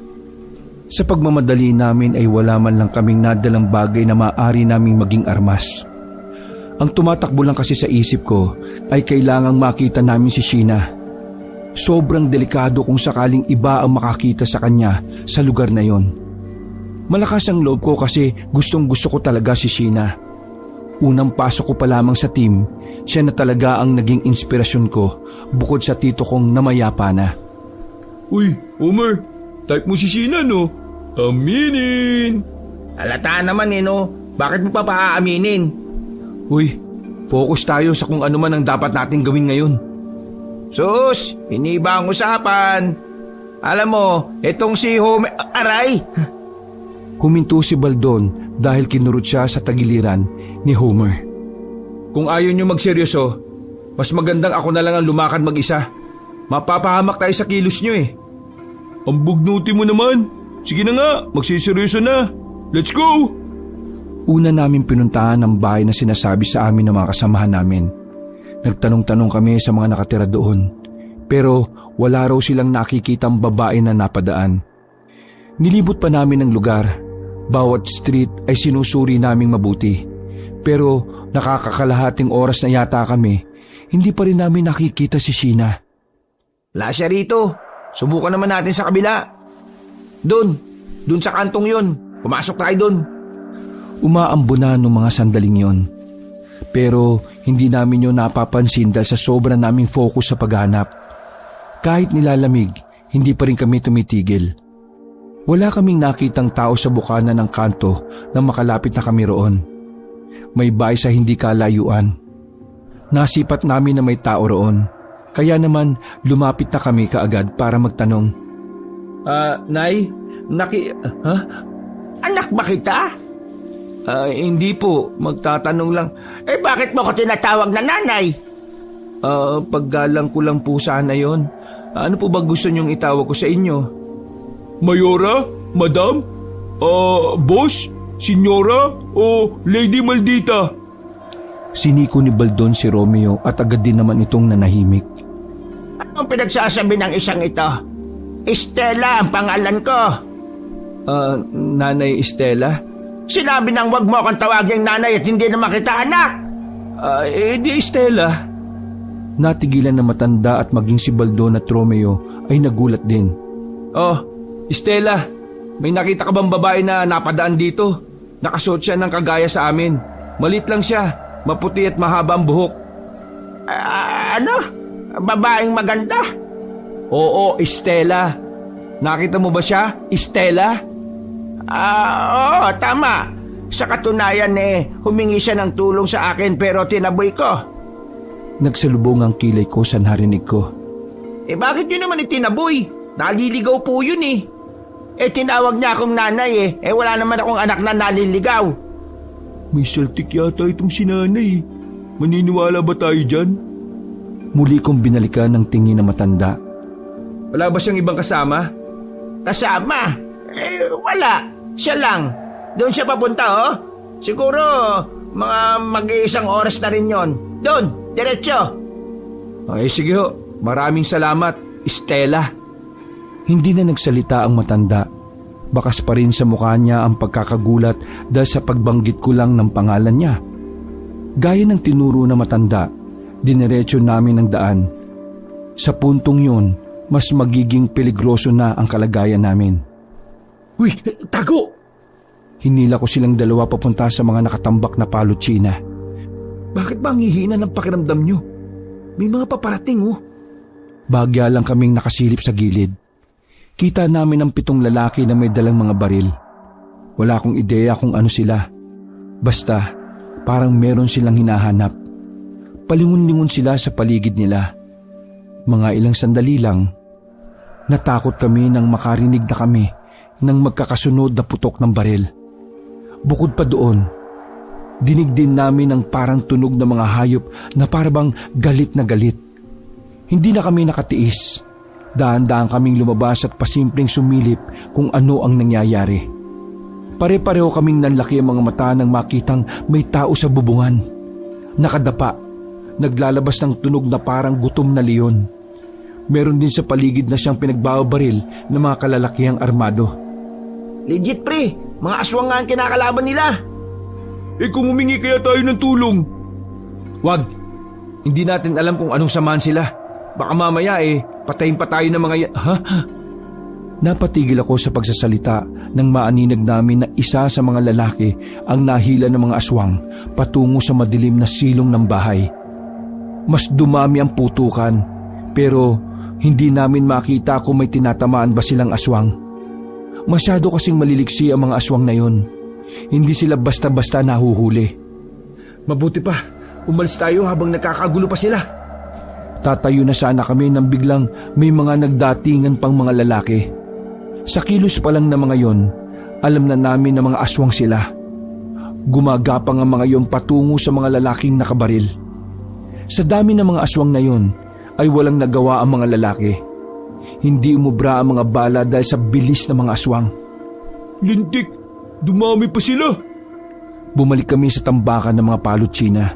Sa pagmamadali namin ay wala man lang kaming nadalang bagay na maaari naming maging armas. Ang tumatakbo lang kasi sa isip ko ay kailangang makita namin si Sheena. Sobrang delikado kung sakaling iba ang makakita sa kanya sa lugar na yon. Malakas ang loob ko kasi gustong gusto ko talaga si Sheena. Unang pasok ko pa lamang sa team, siya na talaga ang naging inspirasyon ko bukod sa tito kong namayapa na. Uy, Homer, type mo si Sheena no? Aminin! Halata naman no. Bakit mo pa paaaminin? Uy, Focus tayo sa kung ano man ang dapat nating gawin ngayon. Sus, iniba ang usapan. Alam mo, itong si Homer... Aray! Huminto si Baldon dahil kinurot siya sa tagiliran ni Homer. Kung ayaw niyo magseryoso, mas magandang ako na lang ang lumakad mag-isa. Mapapahamak tayo sa kilos niyo eh. Ang bugnuti mo naman. Sige na nga, magsiseryoso na. Let's go! Una namin pinuntahan ang bahay na sinasabi sa amin ng mga kasamahan namin. Nagtanong-tanong kami sa mga nakatira doon, pero wala raw silang nakikitang babae na napadaan. Nilibot pa namin ang lugar. Bawat street ay sinusuri naming mabuti. Pero nakakakalahating oras na yata kami, hindi pa rin namin nakikita si Sheena. Wala siya rito. Subukan naman natin sa kabila. Doon sa kantong yon. Pumasok tayo doon. Umaambo na nung mga sandaling yon. Pero hindi namin yun napapansin dahil sa sobra naming focus sa paghanap. Kahit nilalamig, hindi pa rin kami tumitigil. Wala kaming nakitang tao sa bukana ng kanto nang makalapit na kami roon. May bahay sa hindi kalayuan. Nasipat namin na may tao roon. Kaya naman lumapit na kami kaagad para magtanong. Nay, Anak ba kita? Hindi po, magtatanong lang. Bakit mo ko tinatawag na nanay? Paggalang ko lang po sana yon. Ano po ba gusto niyong itawag ko sa inyo? Mayora? Madam? Boss? Senyora? O Lady Maldita? Siniko ni Baldon si Romeo at agad din naman itong nanahimik. Anong pinagsasabi ng isang ito? Estela ang pangalan ko. Nanay Estela? Sinabi nang wag mo akong tawaging nanay at hindi naman kita anak. Di Estela. Natigilan na matanda at maging si Baldon at Romeo ay nagulat din. Oh, Estela, may nakita ka bang babae na napadaan dito? Nakasuot siya ng kagaya sa amin. Malit lang siya, maputi at mahaba ang buhok. Ano? Babaeng maganda? Oo, Estela. Nakita mo ba siya, Estela? Oo, tama. Sa katunayan humingi siya ng tulong sa akin pero tinaboy ko. Nagsalubong ang kilay ko sa narinig ko. Bakit yun naman itinaboy? Naliligaw po yun tinawag niya akong nanay wala naman akong anak na naliligaw. May saltik yata itong sinanay. Maniniwala ba tayo dyan? Muli kong binalikan ng tingin na matanda. Wala ba siyang ibang kasama? Kasama? Wala. Siya lang. Doon siya papunta Siguro mga mag-iisang oras na rin yon. Doon, diretso. Sige ho. Maraming salamat, Estela. Hindi na nagsalita ang matanda. Bakas pa rin sa mukha niya ang pagkakagulat dahil sa pagbanggit ko lang ng pangalan niya. Gaya ng tinuro na matanda, diniretso namin ang daan. Sa puntong yun, mas magiging peligroso na ang kalagayan namin. Uy, tago! Hinila ko silang dalawa papunta sa mga nakatambak na palotsina. Bakit ba ang hihina ng pakiramdam nyo? May mga paparating Bagya lang kaming nakasilip sa gilid. Kita namin ang 7 lalaki na may dalang mga baril. Wala akong ideya kung ano sila. Basta, parang meron silang hinahanap. Palingon-lingon sila sa paligid nila. Mga ilang sandali lang, natakot kami nang makarinig na kami ng magkakasunod na putok ng baril. Bukod pa doon, dinig din namin ang parang tunog ng mga hayop na parang galit na galit. Hindi na kami nakatiis. Dahan-dahan kaming lumabas at pasimpleng sumilip kung ano ang nangyayari. Pare-pareho kaming nanlaki ang mga mata nang makitang may tao sa bubungan. Nakadapa, naglalabas ng tunog na parang gutom na leon. Meron din sa paligid na siyang pinagbabaril ng mga kalalakihang armado. Legit pre, mga aswang nga ang kinakalaban nila. Kung humingi kaya tayo ng tulong? Wag, hindi natin alam kung anong samahan sila. Baka mamaya patayin pa tayo ng mga Napatigil ako sa pagsasalita nang maaninag namin na isa sa mga lalaki ang nahila ng mga aswang patungo sa madilim na silong ng bahay. Mas dumami ang putukan, pero hindi namin makita kung may tinatamaan ba silang aswang. Masyado kasing maliliksi ang mga aswang na yon. Hindi sila basta-basta nahuhuli. Mabuti pa, Umalis tayo habang nakakagulo pa sila. Tatayo na sana kami nang biglang may mga nagdatingan pang mga lalaki. Sa kilos pa lang na mga yon, alam na namin na mga aswang sila. Gumagapang ang mga yon patungo sa mga lalaking nakabaril. Sa dami ng mga aswang na yon, ay walang nagawa ang mga lalaki. Hindi umubra ang mga bala dahil sa bilis ng mga aswang. Lintik, dumami pa sila. Bumalik kami sa tambakan ng mga Palutchina.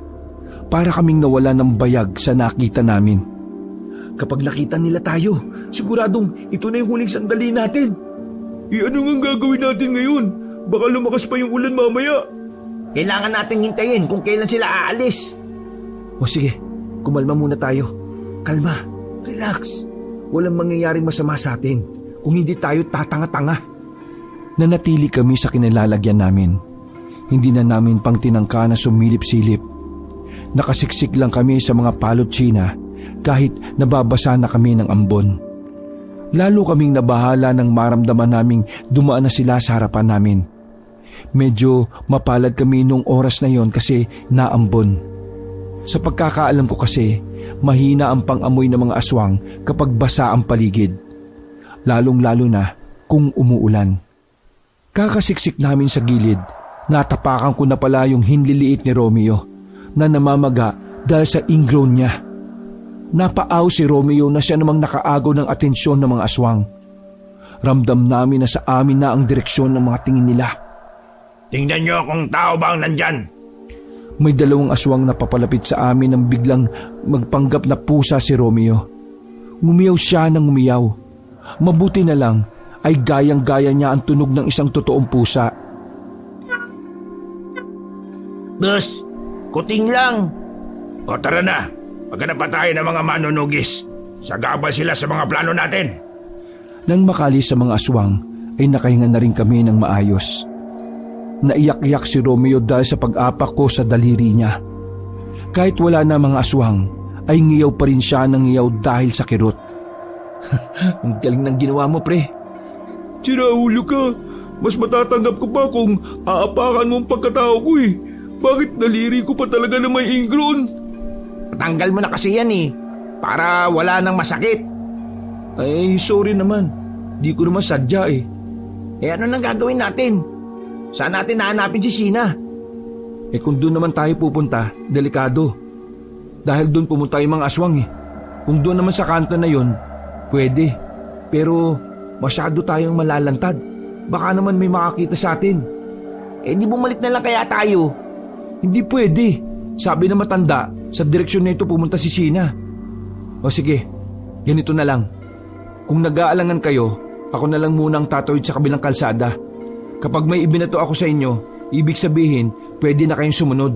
Para kaming nawala ng bayag sa nakita namin. Kapag nakita nila tayo, siguradong ito na yung huling sandali natin. Ano nga gagawin natin ngayon? Baka lumakas pa yung ulan mamaya. Kailangan nating hintayin kung kailan sila aalis. O sige, kumalma muna tayo. Kalma, relax. Walang mangyayaring masama sa atin kung hindi tayo tatanga-tanga. Nanatili kami sa kinilalagyan namin. Hindi na namin pang tinangka na sumilip-silip. Nakasiksik lang kami sa mga Palutchina kahit nababasa na kami ng ambon. Lalo kaming nabahala nang maramdaman naming dumaan na sila sa harapan namin. Medyo mapalad kami nung oras na yon kasi naambon. Sa pagkakaalam ko kasi, mahina ang pang-amoy ng mga aswang kapag basa ang paligid. Lalong-lalo na kung umuulan. Kakasiksik namin sa gilid, natapakan ko na pala yung hinliliit ni Romeo na namamaga dahil sa ingrown niya. Napaaw si Romeo na siya namang nakaagaw ng atensyon ng mga aswang. Ramdam namin na sa amin na ang direksyon ng mga tingin nila. Tingnan nyo kung tao ba ang nandyan. May dalawang aswang na papalapit sa amin nang biglang magpanggap na pusa si Romeo. Ngumiyaw siya ng ngumiyaw. Mabuti na lang ay gayang-gaya niya ang tunog ng isang totoong pusa. Boss, kuting lang. O tara na, maghanap pa tayo ng mga manunugis. Sagabal sila sa mga plano natin. Nang makalis sa mga aswang, ay nakahinga na rin kami ng maayos. Naiyak-iyak si Romeo dahil sa pag-apak ko sa daliri niya. Kahit wala na mga aswang, ay ngiyaw pa rin siya ng ngiyaw dahil sa kirot. Ang galing ng ginawa mo, pre. Sinaulo ka. Mas matatanggap ko pa kung aapakan mo ang pagkatao ko eh. Bakit naliri ko pa talaga na may ingrown? Tanggal mo na kasi yan eh, para wala nang masakit. Ay, sorry naman. Di ko naman sadya eh. Ano nang gagawin natin? Saan natin nahanapin si Sheena? Kung doon naman tayo pupunta, delikado. Dahil doon pumunta yung mga aswang eh. Kung doon naman sa kanto na yon, pwede. Pero masyado tayong malalantad. Baka naman may makakita sa atin. Di bumalik na lang kaya tayo. Hindi pwede. Sabi na matanda, sa direksyon na ito pumunta si Sheena. O sige, ganito na lang. Kung nag-aalangan kayo, ako na lang muna ang tatawid sa kabilang kalsada. Kapag may ibinato ako sa inyo, ibig sabihin, pwede na kayong sumunod.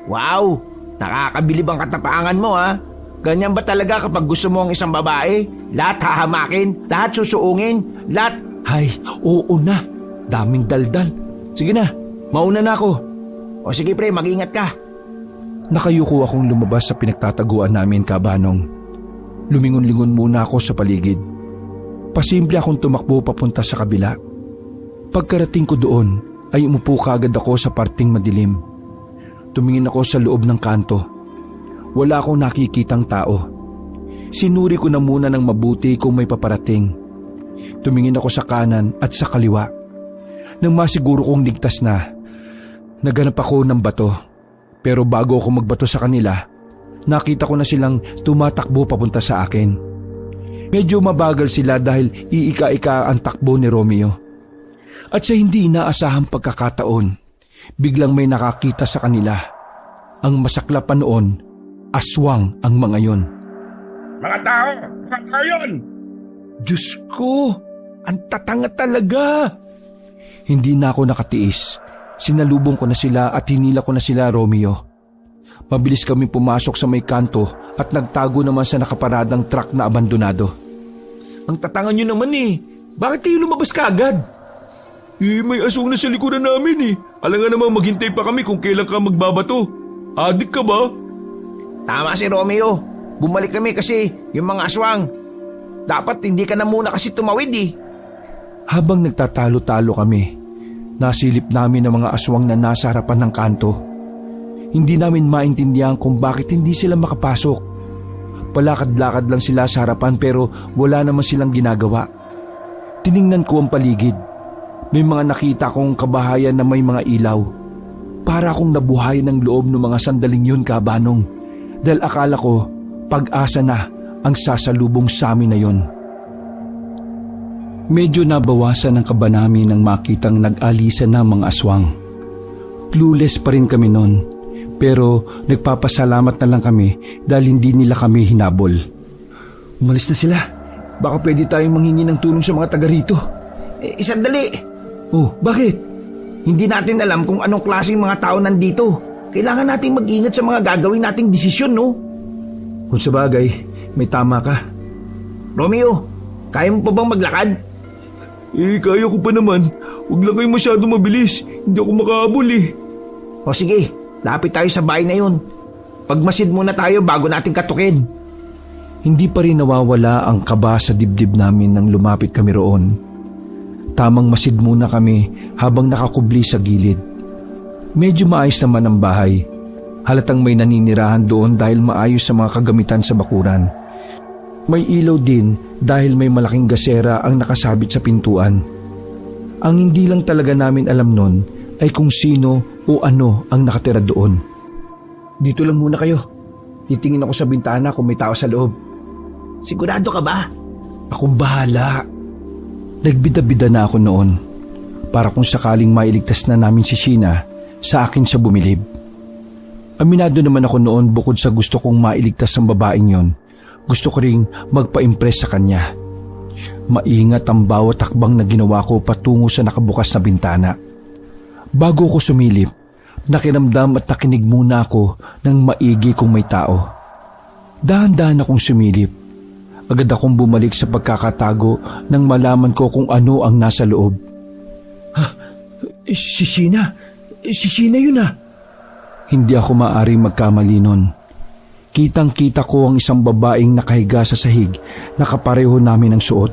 Wow! Nakakabilib ang katapangan mo ha. Ganyan ba talaga kapag gusto mo ang isang babae? Lahat hahamakin, lahat susuungin, lahat... Ay, oo na. Daming daldal. Sige na, mauna na ako. O sige pre, mag-ingat ka. Nakayuko akong lumabas sa pinagtataguan namin, Kabanong. Lumingon-lingon muna ako sa paligid. Pasimple akong tumakbo papunta sa kabila. Pagkarating ko doon, ay umupo kaagad ako sa parting madilim. Tumingin ako sa loob ng kanto. Wala akong nakikitang tao. Sinuri ko na muna ng mabuti kung may paparating. Tumingin ako sa kanan at sa kaliwa. Nang masiguro kong ligtas na, naghanap ako ng bato. Pero bago ako magbato sa kanila, nakita ko na silang tumatakbo papunta sa akin. Medyo mabagal sila dahil iika-ika ang takbo ni Romeo. At sa hindi inaasahang pagkakataon, biglang may nakakita sa kanila. Ang masaklap pa noon, aswang ang mga yon. Mga tao! Mga tao yun! Diyos ko! Ang tatanga talaga! Hindi na ako nakatiis. Sinalubong ko na sila at hinila ko na sila, Romeo. Mabilis kami pumasok sa may kanto at nagtago naman sa nakaparadang truck na abandonado. Ang tatanga nyo naman eh! Bakit kayo lumabas kaagad? May aswang na sa likuran namin eh. Alangan naman maghintay pa kami kung kailan ka magbabato. Adik ka ba? Tama si Romeo. Bumalik kami kasi yung mga aswang. Dapat hindi ka na muna kasi tumawid eh. Habang nagtatalo-talo kami, nasilip namin ang mga aswang na nasa harapan ng kanto. Hindi namin maintindihan kung bakit hindi sila makapasok. Palakad-lakad lang sila sa harapan pero wala naman silang ginagawa. Tiningnan ko ang paligid. May mga nakita kong kabahayan na may mga ilaw. Para akong nabuhay ng loob ng mga sandaling yun, Kabanong. Dahil akala ko, pag-asa na ang sasalubong sa amin na yun. Medyo nabawasan ang kaba namin nang makitang nag-alisa na mga aswang. Clueless pa rin kami noon, pero nagpapasalamat na lang kami dahil hindi nila kami hinabol. Umalis na sila. Baka pwede tayong manghingi ng tulong sa mga taga rito. Sandali. Oh, bakit? Hindi natin alam kung anong klaseng mga tao nandito. Kailangan nating mag-ingat sa mga gagawin nating desisyon, no? Kung sa bagay, may tama ka. Romeo, kaya mo pa bang maglakad? Kaya ko pa naman. Huwag lang kayo masyado mabilis. Hindi ako makahabol O sige, lapit tayo sa bahay na yun. Pagmasid muna tayo bago natin katukin. Hindi pa rin nawawala ang kaba sa dibdib namin nang lumapit kami roon. Tamang masid muna kami habang nakakubli sa gilid. Medyo maayos naman ang bahay. Halatang may naninirahan doon dahil maayos sa mga kagamitan sa bakuran. May ilaw din dahil may malaking gasera ang nakasabit sa pintuan. Ang hindi lang talaga namin alam nun ay kung sino o ano ang nakatira doon. Dito lang muna kayo. Titingin ako sa bintana kung may tao sa loob. Sigurado ka ba? Akong bahala. Nagbida-bida na ako noon para kung sakaling mailigtas na namin si Sheena, sa akin siya bumilib. Aminado naman ako noon bukod sa gusto kong mailigtas ang babaeng yon. Gusto ko ring magpa-impress sa kanya. Maingat ang bawat takbang na ginawa ko patungo sa nakabukas na bintana. Bago ko sumilip, nakiramdam at nakinig muna ako ng maigi kung may tao. Dahan-dahan akong sumilip. Agad akong bumalik sa pagkakatago nang malaman ko kung ano ang nasa loob. Si Sheena? Si Sheena yun ah! Hindi ako maaaring magkamali nun. Kitang-kita ko ang isang babaeng nakahiga sa sahig na kapareho namin ang suot.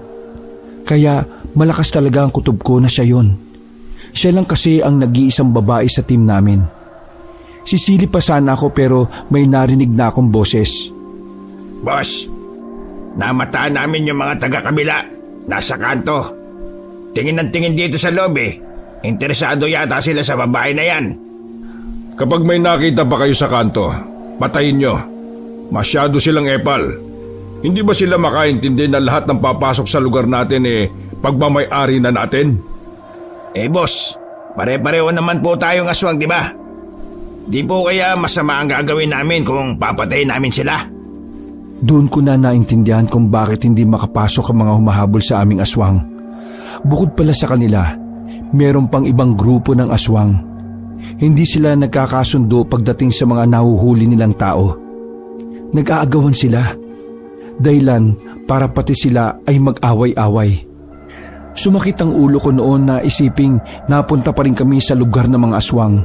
Kaya malakas talaga ang kutob ko na siya yun. Siya lang kasi ang nag-iisang babae sa team namin. Sisilip pa sana ako pero may narinig na akong boses. Boss, namataan namin yung mga taga-kabila. Nasa kanto. Tingin ng tingin dito sa loob eh. Interesado yata sila sa babae na yan. Kapag may nakita pa kayo sa kanto, patayin nyo. Masyado silang epal. Hindi ba sila makaintindi na lahat ng papasok sa lugar natin pagmamay-ari na natin? Boss, pare-pareho naman po tayong aswang, di ba? Di po kaya masama ang gagawin namin kung papatayin namin sila? Doon ko na naintindihan kung bakit hindi makapasok ang mga humahabol sa aming aswang. Bukod pala sa kanila, meron pang ibang grupo ng aswang. Hindi sila nagkakasundo pagdating sa mga nahuhuli nilang tao. Nag-aagawan sila. Dahilan para pati sila ay mag-away-away. Sumakit ang ulo ko noon na isiping napunta pa rin kami sa lugar ng mga aswang.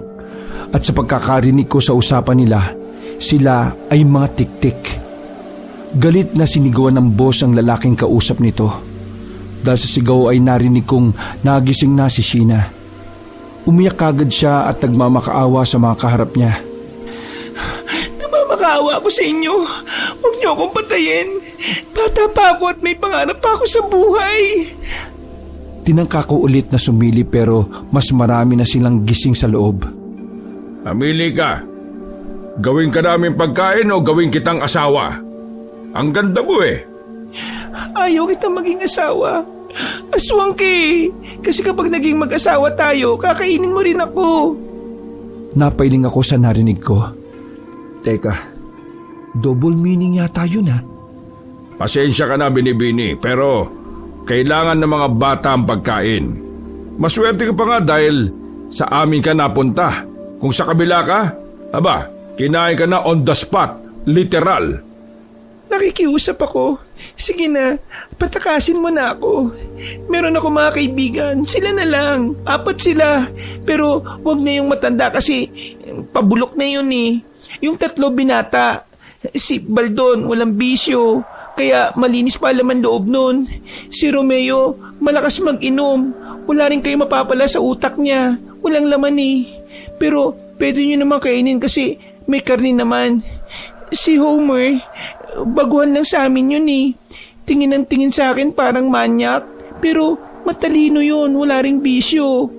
At sa pagkakarinig ko sa usapan nila, sila ay mga tik-tik. Galit na sinigawan ng boss ang lalaking kausap nito. Dahil sa sigaw ay narinig kong nagising na si Sheena. Umiyak kagad siya at nagmamakaawa sa mga kaharap niya. Namamakawa ako sa inyo. Huwag niyo akong patayin. Bata pa ako at may pangarap pa ako sa buhay. Tinangka ko ulit na sumili pero mas marami na silang gising sa loob. Amili ka. Gawin ka namin pagkain o gawin kitang asawa? Ang ganda mo Ayaw kitang maging asawa. Aswang ka eh. Kasi kapag naging mag-asawa tayo, kakainin mo rin ako. Napailing ako sa narinig ko. Teka, double meaning yata yun ha? Pasensya ka na, Binibini, pero kailangan ng mga bata ang pagkain. Maswerte ka pa nga dahil sa amin ka napunta. Kung sa kabila ka, kinain ka na on the spot, literal. Nakikiusap ako. Sige na, patakasin mo na ako. Meron ako mga kaibigan, sila na lang. 4 sila. Pero wag na yung matanda kasi pabulok na yun eh. Yung 3 binata. Si Baldon, walang bisyo. Kaya malinis pa laman loob nun. Si Romeo, malakas mag-inom. Wala rin kayo mapapala sa utak niya. Walang laman eh. Pero pwede nyo naman kainin kasi may karne naman. Si Homer, baguhan lang sa amin yun eh. Tingin ang tingin sa akin parang manyak. Pero matalino yun, wala ring bisyo.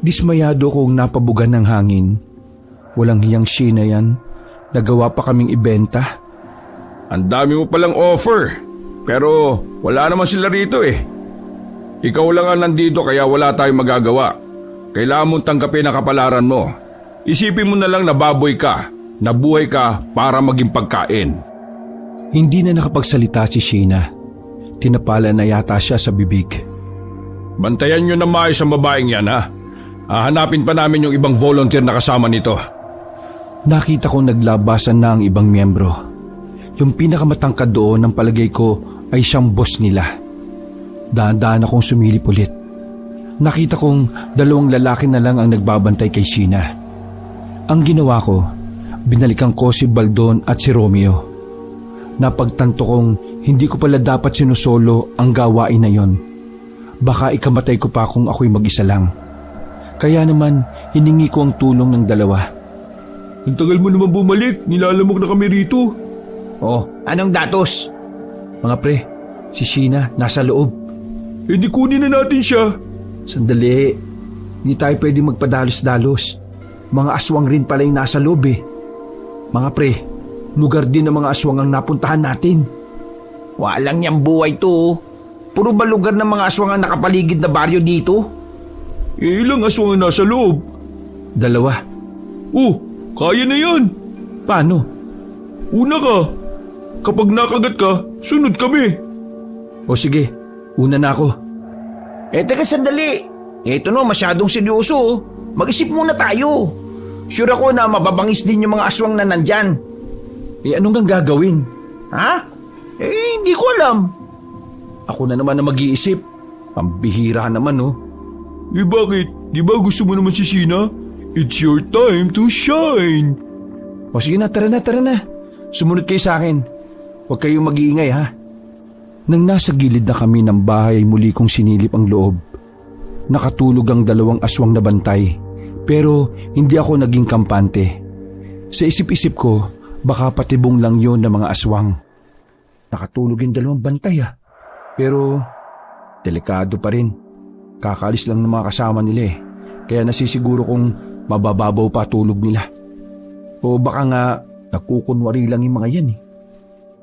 Dismayado kong napabugan ng hangin. Walang hiyang Sheena yan. Nagawa pa kaming ibenta. Ang dami mo palang offer. Pero wala naman sila rito eh. Ikaw lang ang nandito kaya wala tayong magagawa. Kailangan mong tanggapin ang kapalaran mo. Isipin mo na lang na baboy ka. Nabuhay ka para maging pagkain. Hindi na nakapagsalita si Sheena. Tinapala na yata siya sa bibig. Bantayan nyo na maayos ang babaeng yan ha. Hahanapin pa namin yung ibang volunteer na kasama nito. Nakita kong naglabasan na ang ibang miyembro. Yung pinakamatangkad doon ng palagay ko ay siyang boss nila. Daan-daan akong sumilip ulit. Nakita kong 2 lalaki na lang ang nagbabantay kay Sheena. Ang ginawa ko, binalikan ko si Baldon at si Romeo. Napagtanto kong hindi ko pala dapat sinusolo ang gawain na yon. Baka ikamatay ko pa kung ako'y mag-isa lang. Kaya naman, hiningi ko ang tulong ng 2. Ang tagal mo naman bumalik, nilalamok na kami rito. Oh, anong datos? Mga pre, si Sheena nasa loob. Eh di kunin na natin siya. Sandali, hindi tayo pwede magpadalos-dalos. Mga aswang rin pala yung nasa loob eh. Mga pre, lugar din ng mga aswang ang napuntahan natin. Walang niyang buhay to. Puro ba lugar ng mga aswang ang nakapaligid na baryo dito? Eh ilang aswang ang nasa loob? 2. Oh, kaya na yan. Paano? Una ka. Kapag nakagat ka, sunod kami. O sige, una na ako. Teka sandali. Eto no, masyadong seryoso. Mag-isip muna tayo. Sure ako na mababangis din yung mga aswang na nandyan. Anong gang gagawin? Ha? Hindi ko alam. Ako na naman na mag-iisip. Pambihira naman oh. Bakit? Di ba gusto mo naman si Sheena? It's your time to shine. O sige na, tara na. Sumunod kayo sa akin. Huwag kayong mag-iingay ha. Nang nasa gilid na kami ng bahay ay muli kong sinilip ang loob. Nakatulog ang 2 aswang na bantay. Pero hindi ako naging kampante. Sa isip-isip ko, baka patibong lang yon ng mga aswang. Nakatulog yung 2 bantay ah. Pero delikado pa rin. Kakalis lang ng mga kasama nila eh. Kaya nasisiguro kong mabababaw pa tulog nila. O baka nga nagkukunwari lang yung mga yan eh.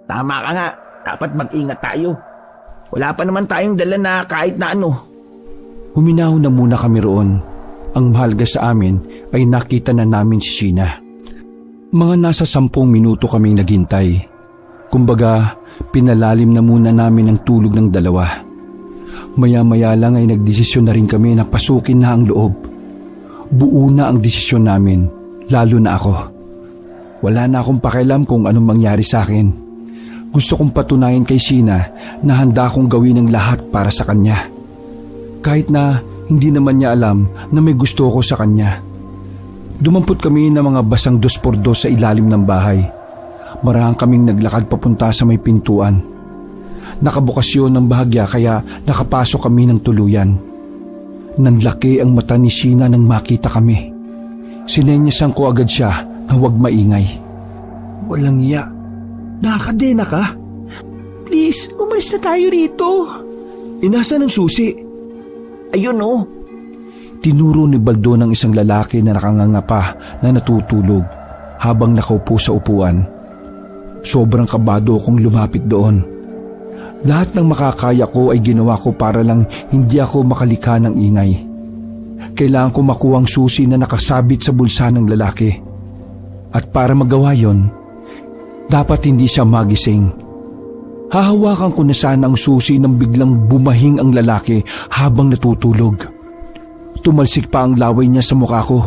Tama ka nga. Dapat mag-ingat tayo. Wala pa naman tayong dala na kahit na ano. Huminaw na muna kami roon. Ang mahalaga sa amin ay nakita na namin si Sheena. Mga nasa 10 minuto kaming naghintay. Kumbaga, pinalalim na muna namin ang tulog ng 2. Maya-maya lang ay nagdesisyon na rin kami na pasukin na ang loob. Buo na ang desisyon namin, lalo na ako. Wala na akong pakialam kung anong mangyari sa akin. Gusto kong patunayan kay Sheena na handa akong gawin ang lahat para sa kanya. Kahit na hindi naman niya alam na may gusto ko sa kanya. Dumampot kami ng mga basang 2x2 sa ilalim ng bahay. Marahang kaming naglakad papunta sa may pintuan. Nakabukas yun ng bahagya kaya nakapasok kami ng tuluyan. Nanlaki ang mata ni Sheena nang makita kami. Sinenyasan ko agad siya na huwag maingay. Walang iya. Nakakadena ka? Please, umalis na tayo rito. Inasa ng susi? Ayun oh. Tinuro ni Baldo ng isang lalaki na nakangangapa na natutulog habang nakaupo sa upuan. Sobrang kabado akong lumapit doon. Lahat ng makakaya ko ay ginawa ko para lang hindi ako makalika ng ingay. Kailangan ko makuha ang susi na nakasabit sa bulsa ng lalaki. At para magawa yon, dapat hindi siya magising. Hahawakan ko na sana ang susi nang biglang bumahing ang lalaki habang natutulog. Tumalsik pa ang laway niya sa mukha ko,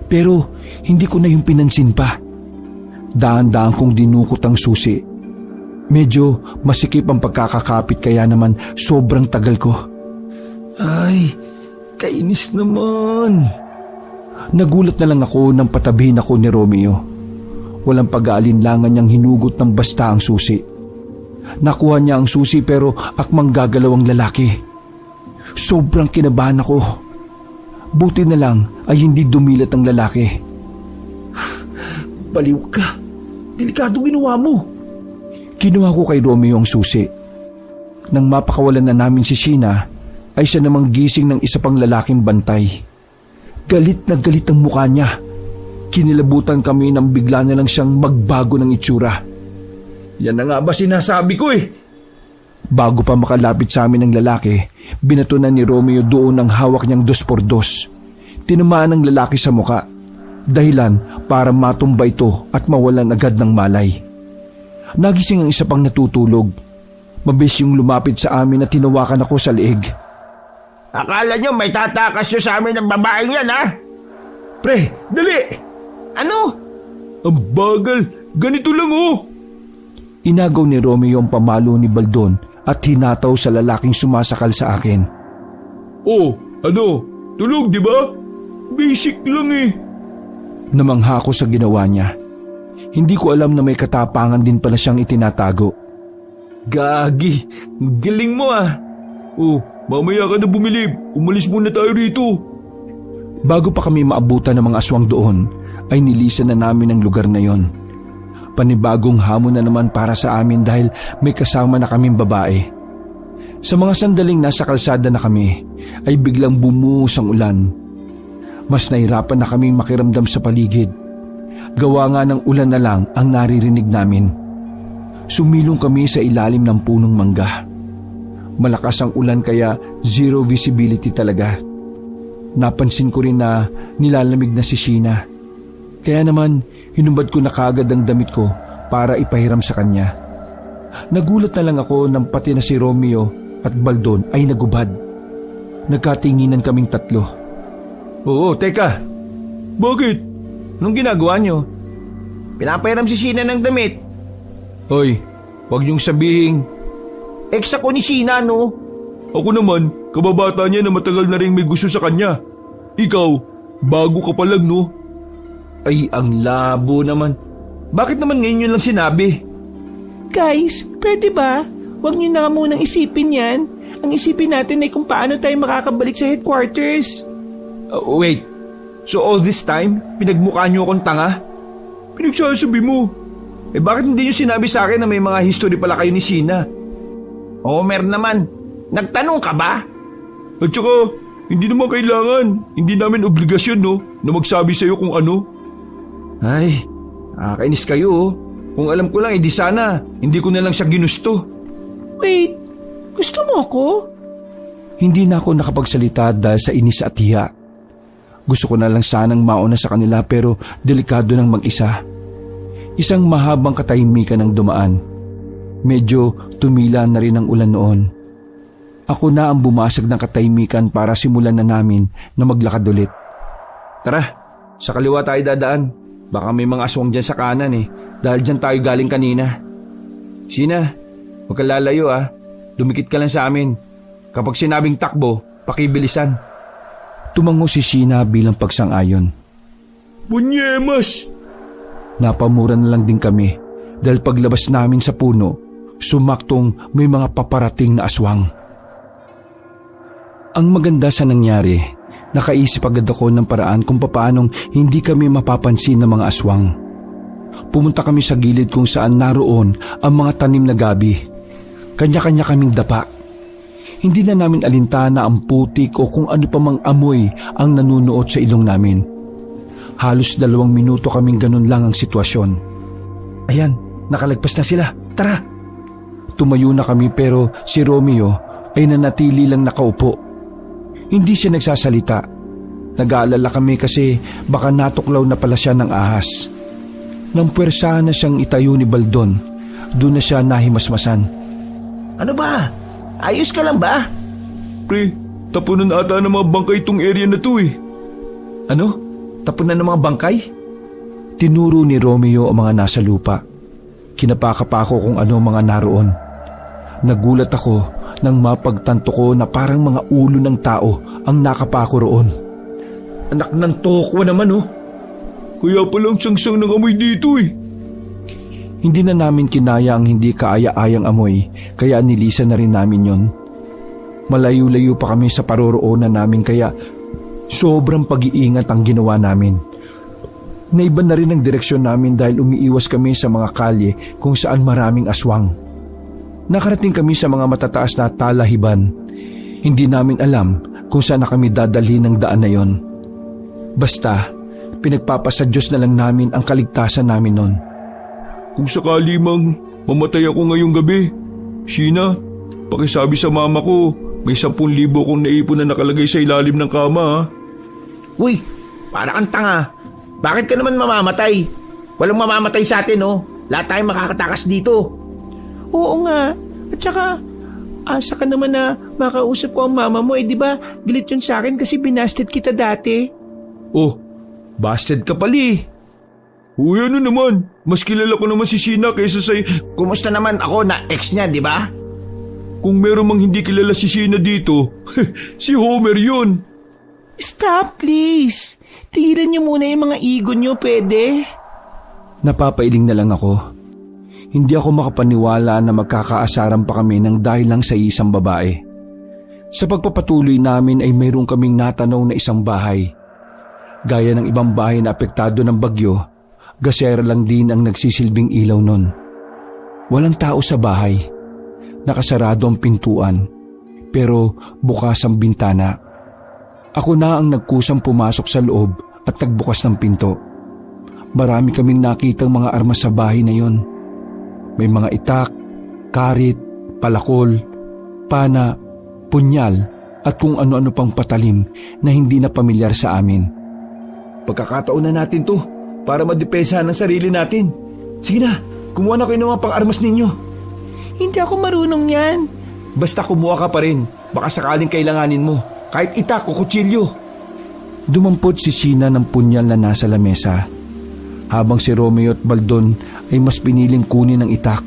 pero hindi ko na yung pinansin pa. Daan-daan kong dinukot ang susi. Medyo masikip ang pagkakakapit kaya naman sobrang tagal ko. Ay, kainis naman. Nagulat na lang ako nang patabihin ako ni Romeo. Walang pag-aalinlangan niyang hinugot ng basta ang susi. Nakuha niya ang susi pero akmang gagalaw ang lalaki. Sobrang kinabahan ako. Buti na lang ay hindi dumilat ang lalaki. Baliw ka. Delikado ginawa mo. Kinuha ko kay Romeo ang susi. Nang mapakawalan na namin si Sheena, ay siya namang gising ng isa pang lalaking bantay. Galit na galit ang mukha niya. Kinilabutan kami nang bigla na lang siyang magbago ng itsura. Yan na nga ba sinasabi ko eh? Bago pa makalapit sa amin ng lalaki, binatunan ni Romeo doon ang hawak niyang 2x2. Tinamaan ng lalaki sa muka. Dahilan para matumba ito at mawalan agad ng malay. Nagising ang isa pang natutulog. Mabilis yung lumapit sa amin at tinawakan ako sa liig. Akala nyo may tatakas nyo sa amin ng babaeng yan, ha? Pre, dali! Ano? Ang bagal, ganito lang oh! Inagaw ni Romeo ang pamalo ni Baldon at hinataw sa lalaking sumasakal sa akin. Oh, ano? Tulog, di ba? Basic lang eh. Namangha ako sa ginawa niya. Hindi ko alam na may katapangan din pala siyang itinatago. Gagi, galing mo ah. Oh, mamaya ka na bumilib. Umalis muna tayo rito. Bago pa kami maabutan ng mga aswang doon, ay nilisan na namin ang lugar na yon. Panibagong hamon na naman para sa amin dahil may kasama na kaming babae. Sa mga sandaling nasa kalsada na kami, ay biglang bumuhos ang ulan. Mas nahirapan na kaming makiramdam sa paligid. Gawa nga ng ulan na lang ang naririnig namin. Sumilong kami sa ilalim ng punong mangga. Malakas ang ulan kaya zero visibility talaga. Napansin ko rin na nilalamig na si Sheena. Kaya naman, hinubad ko na kaagad ang damit ko para ipahiram sa kanya. Nagulat na lang ako nang pati na si Romeo at Baldon ay nagubad. Nagkatinginan kaming tatlo. Oo, teka. Bakit? Anong ginagawa nyo? Pinapahiram si Sheena ng damit. Hoy, wag niyong sabihin. Ex ako ni Sheena, no? Ako naman, kababata niya na matagal na rin may gusto sa kanya. Ikaw, bago ka pa lang, no? Ay, ang labo naman. Bakit naman ngayon yun lang sinabi? Guys, pwede ba? Huwag niyo na nga munang isipin yan. Ang isipin natin ay kung paano tayo makakabalik sa headquarters. Wait, so all this time, pinagmukha niyo akong tanga? Pinagsasabi mo. Eh bakit hindi niyo sinabi sa akin na may mga history pala kayo ni Sheena? Homer naman, nagtanong ka ba? At saka, hindi naman kailangan. Hindi namin obligasyon, no? Na magsabi sa'yo kung ano. Ay, nakakainis kayo oh. Kung alam ko lang, edi sana. Hindi ko na lang siya ginusto. Wait, gusto mo ko? Hindi na ako nakapagsalita dahil sa inis at hiya. Gusto ko na lang sanang mauna sa kanila pero delikado ng mag-isa. Isang mahabang katahimikan ang dumaan. Medyo tumila na rin ang ulan noon. Ako na ang bumasag ng katahimikan para simulan na namin na maglakad ulit. Tara, sa kaliwa tayo dadaan. Baka may mga aswang dyan sa kanan eh. Dahil dyan tayo galing kanina. Sheena, huwag kang lalayo ah. Dumikit ka lang sa amin. Kapag sinabing takbo, pakibilisan. Tumango si Sheena bilang pagsang-ayon. Bunyemas! Napamura na lang din kami dahil paglabas namin sa puno, sumaktong may mga paparating na aswang. Ang maganda sa nangyari, nakaisip agad ako ng paraan kung paanong hindi kami mapapansin ng mga aswang. Pumunta kami sa gilid kung saan naroon ang mga tanim na gabi. Kanya-kanya kaming dapa. Hindi na namin alintana ang putik o kung ano pa mang amoy ang nanunuot sa ilong namin. Halos 2 minuto kaming ganun lang ang sitwasyon. Ayan, nakalagpas na sila. Tara! Tumayo na kami pero si Romeo ay nanatili lang nakaupo. Hindi siya nagsasalita. Nag-aalala kami kasi baka natuklaw na pala siya ng ahas. Nang puwersahan na siyang itayo ni Baldon, doon na siya nahimasmasan. Ano ba? Ayos ka lang ba? Pre, tapunan ata ng mga bangkay itong area na to eh. Ano? Tapunan ng mga bangkay? Tinuro ni Romeo ang mga nasa lupa. Kinapakapa ko kung ano mga naroon. Nagulat ako nang mapagtanto ko na parang mga ulo ng tao ang nakapako roon. Anak ng tokwa naman oh. Kaya palang sangsang ng amoy dito eh. Hindi na namin kinaya ang hindi kaaya-ayang amoy kaya nilisan na rin namin yon. Malayo-layo pa kami sa paroroonan namin kaya sobrang pag-iingat ang ginawa namin. Naiba na rin ang direksyon namin dahil umiiwas kami sa mga kalye kung saan maraming aswang. Nakarating kami sa mga matataas na talahiban. Hindi namin alam kung saan na kami dadalhin ng daan na yon. Basta, pinagpapasa Diyos na lang namin ang kaligtasan namin nun. Kung sakali mang mamatay ako ngayong gabi, Sheena, pakisabi sa mama ko, may 10,000 akong naipon na nakalagay sa ilalim ng kama ha. Uy, para kang tanga. Bakit ka naman mamamatay? Walang mamamatay sa atin, oh. Lahat tayo makakatakas dito. Oo nga. At saka, asa ka naman na makausap ko ang mama mo, di ba? Galit yun sa akin kasi binasted kita dati. Oh, busted ka pali. Uy, ano naman? Mas kilala ko naman si Sheena kaysa sa... Kumusta naman ako na ex niya, di ba? Kung meron mang hindi kilala si Sheena dito, si Homer yun. Stop, please. Tigilan niyo muna yung mga ego niyo, pwede? Napapailing na lang ako. Hindi ako makapaniwala na magkakaasaran pa kami ng dahil lang sa isang babae. Sa pagpapatuloy namin ay mayroon kaming natanaw na isang bahay. Gaya ng ibang bahay na apektado ng bagyo, gasera lang din ang nagsisilbing ilaw nun. Walang tao sa bahay. Nakasarado ang pintuan, pero bukas ang bintana. Ako na ang nagkusang pumasok sa loob at nagbukas ng pinto. Marami kaming nakitang mga armas sa bahay na yon. May mga itak, karit, palakol, pana, punyal at kung ano-ano pang patalim na hindi na pamilyar sa amin. Pagkakataon na natin to para madepensahan ang sarili natin. Sige na, kumuha na kayo ng mga pang-armas ninyo. Hindi ako marunong yan. Basta kumuha ka pa rin, baka sakaling kailanganin mo. Kahit itak o kutsilyo. Dumampot si Sheena ng punyal na nasa lamesa, habang si Romeo at Baldon ay mas piniling kunin ng itak.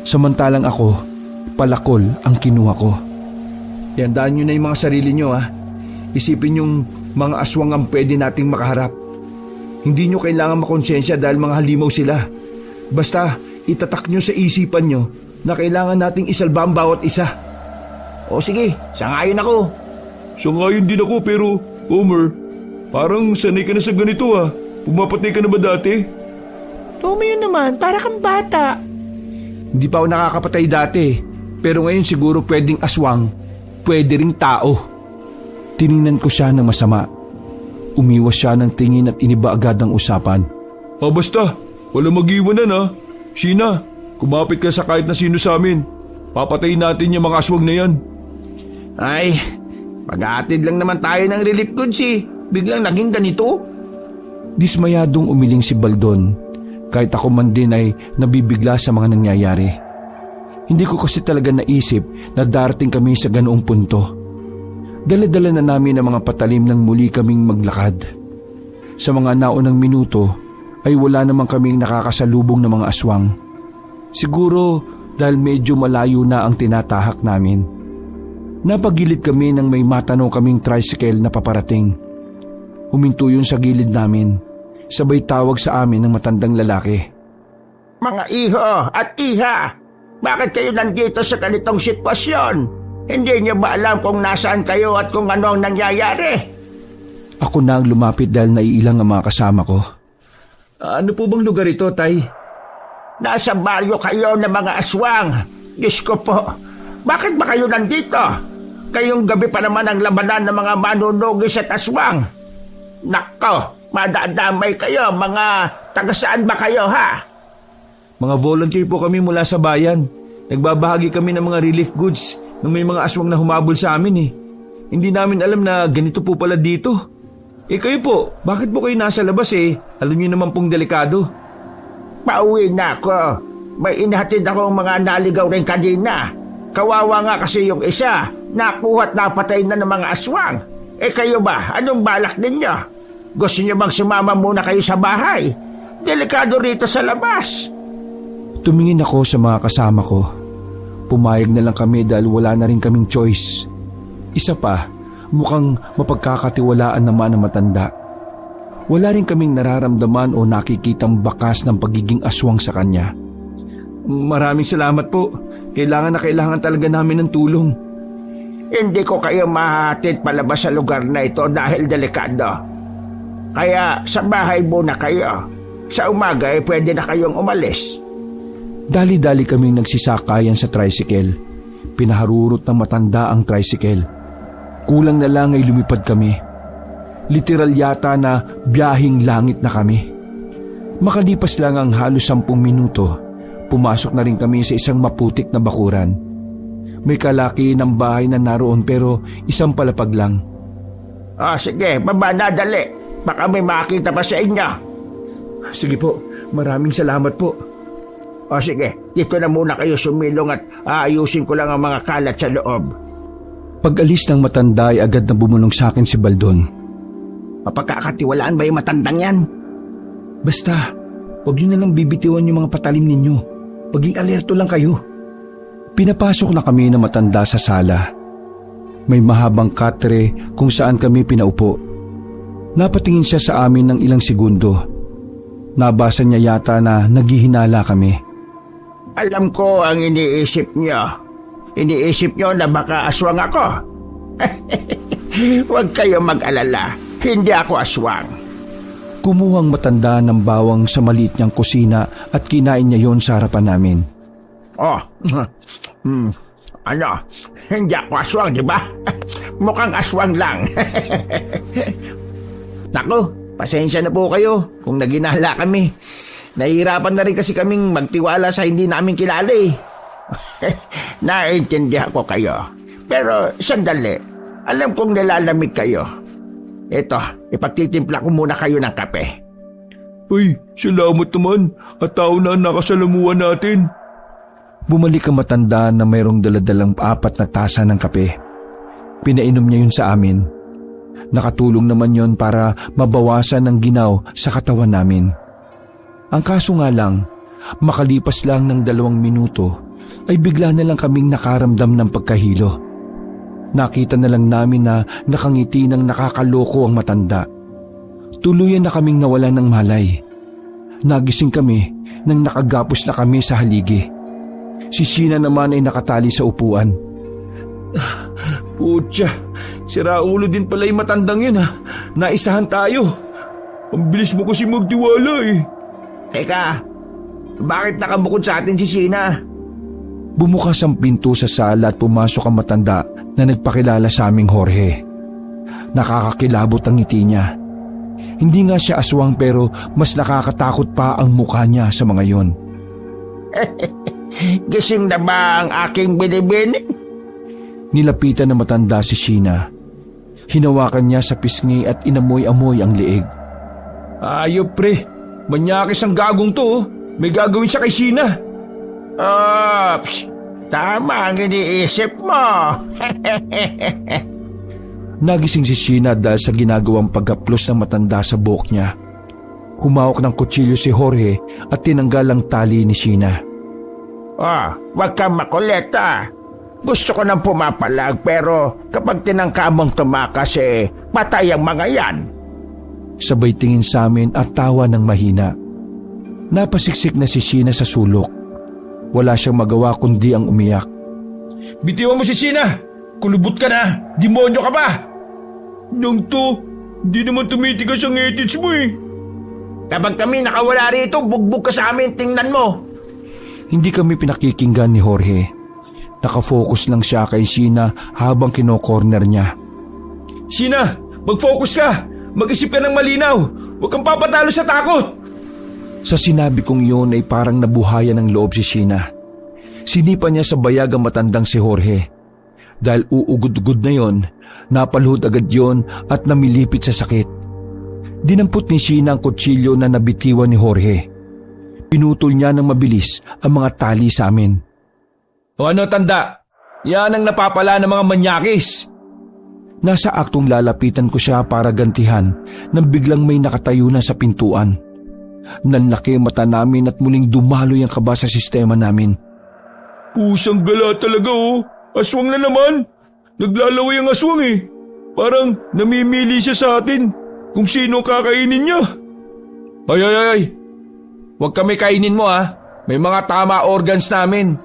Samantalang ako, palakol ang kinuha ko. Tandaan nyo na yung mga sarili nyo ha. Isipin yung mga aswang ang pwede nating makaharap. Hindi nyo kailangan makonsensya dahil mga halimaw sila. Basta itatak nyo sa isipan nyo na kailangan nating isalba ang bawat isa. O sige, sangayon ako. Sangayon din ako pero, Homer, parang sanay ka na sa ganito ha. Pumapatay ka na ba dati? Romeo naman, para kang bata. Hindi pa ako nakakapatay dati, pero ngayon siguro pwedeng aswang, pwede ring tao. Tiningnan ko siya ng masama. Umiwas siya ng tingin at iniba agad ang usapan. Basta, wala mag-iwanan ha. Sheena, kumapit ka sa kahit na sino sa amin. Papatayin natin yung mga aswang na yan. Ay, mag-aatid lang naman tayo ng relief goods eh. Biglang naging ganito. Dismayadong umiling si Baldon. Kahit ako man din ay nabibigla sa mga nangyayari. Hindi ko kasi talaga naisip na darating kami sa ganoong punto. Dala-dala na namin ang mga patalim nang muli kaming maglakad. Sa mga naunang minuto ay wala namang kaming nakakasalubong ng mga aswang. Siguro dahil medyo malayo na ang tinatahak namin. Napagilid kami nang may matanaw kaming tricycle na paparating. Huminto yun sa gilid namin. Sabay tawag sa amin ng matandang lalaki. Mga iho at iha, bakit kayo nandito sa ganitong sitwasyon? Hindi niyo ba alam kung nasaan kayo at kung ano ang nangyayari? Ako na ang lumapit dahil naiilang ang mga kasama ko. Ano po bang lugar ito, Tay? Nasa baryo kayo ng mga aswang. Diyos ko po, bakit ba kayo nandito? Kayong gabi pa naman ang labanan ng mga manunugis at aswang. Nako, madadamay kayo, mga taga-saan ba kayo ha? Mga volunteer po kami mula sa bayan. Nagbabahagi kami ng mga relief goods nung may mga aswang na humabol sa amin eh. Hindi namin alam na ganito po pala dito. Kayo po, bakit po kayo nasa labas eh? Alam niyo naman pong delikado. Pauwi na ako. May inahatid akong mga naligaw rin kanina. Kawawa nga kasi yung isa, nakuha at napatay na ng mga aswang. Kayo ba, anong balak ninyo? Gusto niyo bang sumama muna kayo sa bahay? Delikado rito sa labas. Tumingin ako sa mga kasama ko. Pumayag na lang kami dahil wala na rin kaming choice. Isa pa, mukhang mapagkakatiwalaan naman ang matanda. Wala rin kaming nararamdaman o nakikitang bakas ng pagiging aswang sa kanya. Maraming salamat po. Kailangan na kailangan talaga namin ng tulong. Hindi ko kayo mahatid palabas sa lugar na ito dahil delikado. Kaya sa bahay muna kayo. Sa umaga pwede na kayong umalis. Dali-dali kaming nagsisakayan sa tricycle. Pinaharurot ng matanda ang tricycle. Kulang na lang ay lumipad kami. Literal yata na biyahing langit na kami. Makalipas lang ang halos 10 minuto, pumasok na rin kami sa isang maputik na bakuran. May kalaki ng bahay na naroon pero isang palapag lang. Sige, baba na dali. Baka may makita pa sa inyo. Sige po, maraming salamat po. Sige, dito na muna kayo sumilong at aayusin ko lang ang mga kalat sa loob. Pag-alis ng matanda ay agad na bumulong sa akin si Baldon. Mapagkakatiwalaan ba yung matandang yan? Basta, huwag niyo na lang bibitiwan yung mga patalim ninyo. Maging alerto lang kayo. Pinapasok na kami na matanda sa sala. May mahabang katre kung saan kami pinaupo. Napatingin siya sa amin ng ilang segundo. Nabasa niya yata na naghihinala kami. Alam ko ang iniisip niyo. Iniisip niyo na baka aswang ako. Huwag kayo mag-alala. Hindi ako aswang. Kumuhang matanda ng bawang sa maliit niyang kusina at kinain niya yon sa harapan namin. Hindi ako aswang, di ba? Mukhang aswang lang. Naku, pasensya na po kayo kung naginala kami. Nahihirapan na rin kasi kaming magtiwala sa hindi namin kilala eh. Naiintindihan ko kayo. Pero sandali, alam kong nilalamig kayo. Ito, ipagtitimpla ko muna kayo ng kape. Ay, salamat naman. At tao na ang nakasalamuhan natin. Bumalik ang matanda na mayroong daladalang 4 na tasa ng kape. Pinainom niya yun sa amin. Nakatulong naman yon para mabawasan ang ginaw sa katawan namin. Ang kaso nga lang, makalipas lang ng 2 minuto, ay bigla na lang kaming nakaramdam ng pagkahilo. Nakita na lang namin na nakangiti ng nakakaloko ang matanda. Tuluyan na kaming nawalan ng malay. Nagising kami nang nakagapos na kami sa haligi. Si Sheena naman ay nakatali sa upuan. Putya, sira ulo din pala yung matandang yun ha. Naisahan tayo. Ang bilis mo kasi magtiwala eh. Teka, bakit nakabukod sa atin si Sheena? Bumukas ang pinto sa sala at pumasok ang matanda na nagpakilala sa aming Jorge. Nakakakilabot ang ngiti niya. Hindi nga siya aswang pero mas nakakatakot pa ang mukha niya sa mga yon. Gising na ba ang aking binibini? Nilapitan ng matanda si Sheena. Hinawakan niya sa pisngi at inamoy-amoy ang liig. Ayop pre, manyakis ang gagong to. May gagawin siya kay Sheena. Ops, tama ang iniisip mo. Nagising si Sheena dahil sa ginagawang pagkaplos ng matanda sa buhok niya. Humawak ng kutsilyo si Jorge at tinanggal ang tali ni Sheena. Wag kang makulit Gusto ko nang pumapalag pero kapag tinangka mong tumakas patay ang mga yan. Sabay tingin sa amin at tawa ng mahina. Napasiksik na si Sheena sa sulok. Wala siyang magawa kundi ang umiyak. Bitiwan mo si Sheena! Kulubot ka na! Demonyo ka ba? Nang to, di naman tumitigas ang edits mo eh. Kapag kami nakawala rito, bugbog ka sa amin, tingnan mo. Hindi kami pinakikinggan ni Jorge. Nakafocus lang siya kay Sheena habang kino-corner niya. Sheena, mag-focus ka! Mag-isip ka ng malinaw! Huwag kang papatalo sa takot! Sa sinabi kong yun ay parang nabuhayan ng loob si Sheena. Sinipa niya sa bayag ang matandang si Jorge. Dahil uugod-ugod na yon, napalhod agad yon at namilipit sa sakit. Dinampot ni Sheena ang kutsilyo na nabitiwan ni Jorge. Pinutol niya ng mabilis ang mga tali sa amin. O ano tanda? Yan ang napapala ng mga manyakis. Nasa aktong lalapitan ko siya para gantihan nang biglang may nakatayo na sa pintuan. Nanlaki ang mata namin at muling dumaloy ang kaba sa sistema namin. Pusang gala talaga oh. Aswang na naman. Naglalaway ang aswang eh. Parang namimili siya sa atin kung sino kakainin niya. Ay. Huwag kami kainin mo May mga tama organs namin.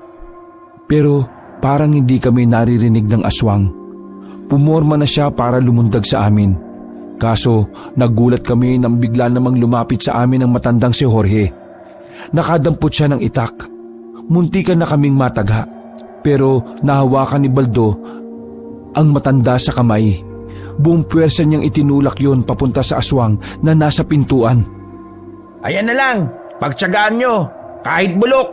Pero parang hindi kami naririnig ng aswang. Pumorma na siya para lumundag sa amin. Kaso nagulat kami nang bigla namang lumapit sa amin ang matandang si Jorge. Nakadampot siya ng itak. Muntikan na kaming matagha, pero nahawakan ni Baldo ang matanda sa kamay. Buong puwersa niyang itinulak yon papunta sa aswang na nasa pintuan. Ayan na lang, pagtsagaan nyo, kahit bulok.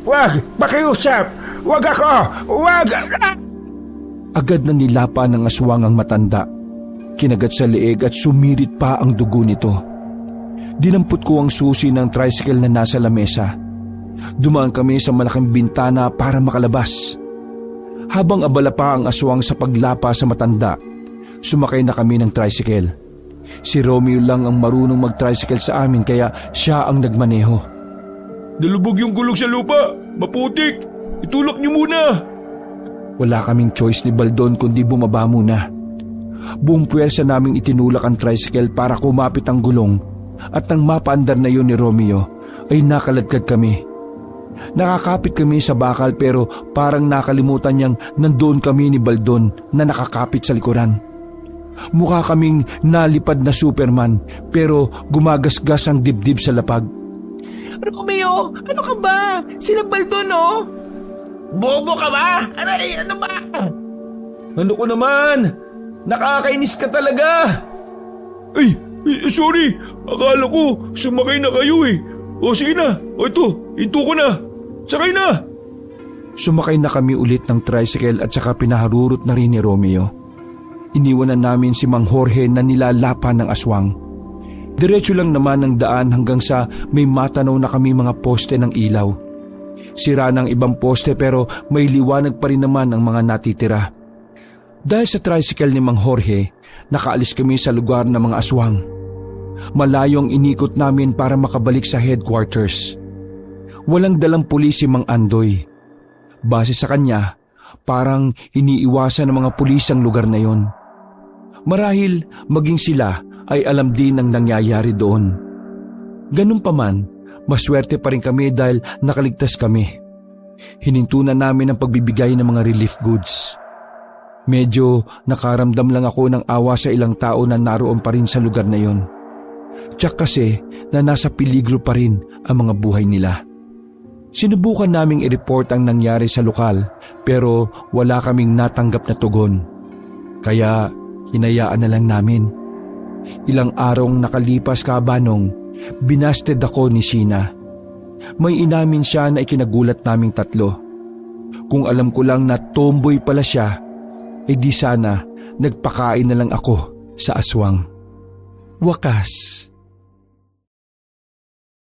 Wag, pakiusap. Wag ako, wag. Agad na nilapa ng aswang ang matanda. Kinagat sa leeg at sumirit pa ang dugo nito. Dinampot ko ang susi ng tricycle na nasa lamesa. Dumaan kami sa malaking bintana para makalabas. Habang abala pa ang aswang sa paglapa sa matanda, sumakay na kami ng tricycle. Si Romeo lang ang marunong mag-tricycle sa amin kaya siya ang nagmaneho. Nalubog yung gulong sa lupa. Maputik. Itulak niyo muna. Wala kaming choice ni Baldon kundi bumaba muna. Buong puwersa naming itinulak ang tricycle para kumapit ang gulong at nang mapaandar na yun ni Romeo ay nakaladkad kami. Nakakapit kami sa bakal pero parang nakalimutan niyang nandoon kami ni Baldon na nakakapit sa likuran. Mukha kaming nalipad na Superman pero gumagasgas ang dibdib sa lapag. Romeo, ano ka ba? Sila Baldon, oh. Bobo ka ba? Aray, ano ba? Ano ko naman? Nakakainis ka talaga. Ay, sorry. Akala ko sumakay na kayo eh. O sige na, o ito, hinto ko na. Sakay na! Sumakay na kami ulit ng tricycle at saka pinaharurot na rin ni Romeo. Iniwanan namin si Mang Jorge na nilalapan ng aswang. Diretso lang naman ang daan hanggang sa may matanaw na kami mga poste ng ilaw. Sira ng ibang poste pero may liwanag pa rin naman ang mga natitira. Dahil sa tricycle ni Mang Jorge, nakaalis kami sa lugar ng mga aswang. Malayong inikot namin para makabalik sa headquarters. Walang dalang pulis si Mang Andoy. Base sa kanya, parang iniiwasan ng mga pulis ang lugar na yon. Marahil maging sila ay alam din ang nangyayari doon. Ganun pa man, maswerte pa rin kami dahil nakaligtas kami. Hininto na namin ang pagbibigay ng mga relief goods. Medyo nakaramdam lang ako ng awa sa ilang tao na naroon pa rin sa lugar na yon. Tiyak kasi na nasa peligro pa rin ang mga buhay nila. Sinubukan naming i-report ang nangyari sa lokal pero wala kaming natanggap na tugon. Kaya hinayaan na lang namin. Ilang arong nakalipas kabanong, binasted ako ni Sheena. May inamin siya na ikinagulat naming tatlo. Kung alam ko lang na tomboy pala siya, eh di sana nagpakain na lang ako sa aswang. Wakas,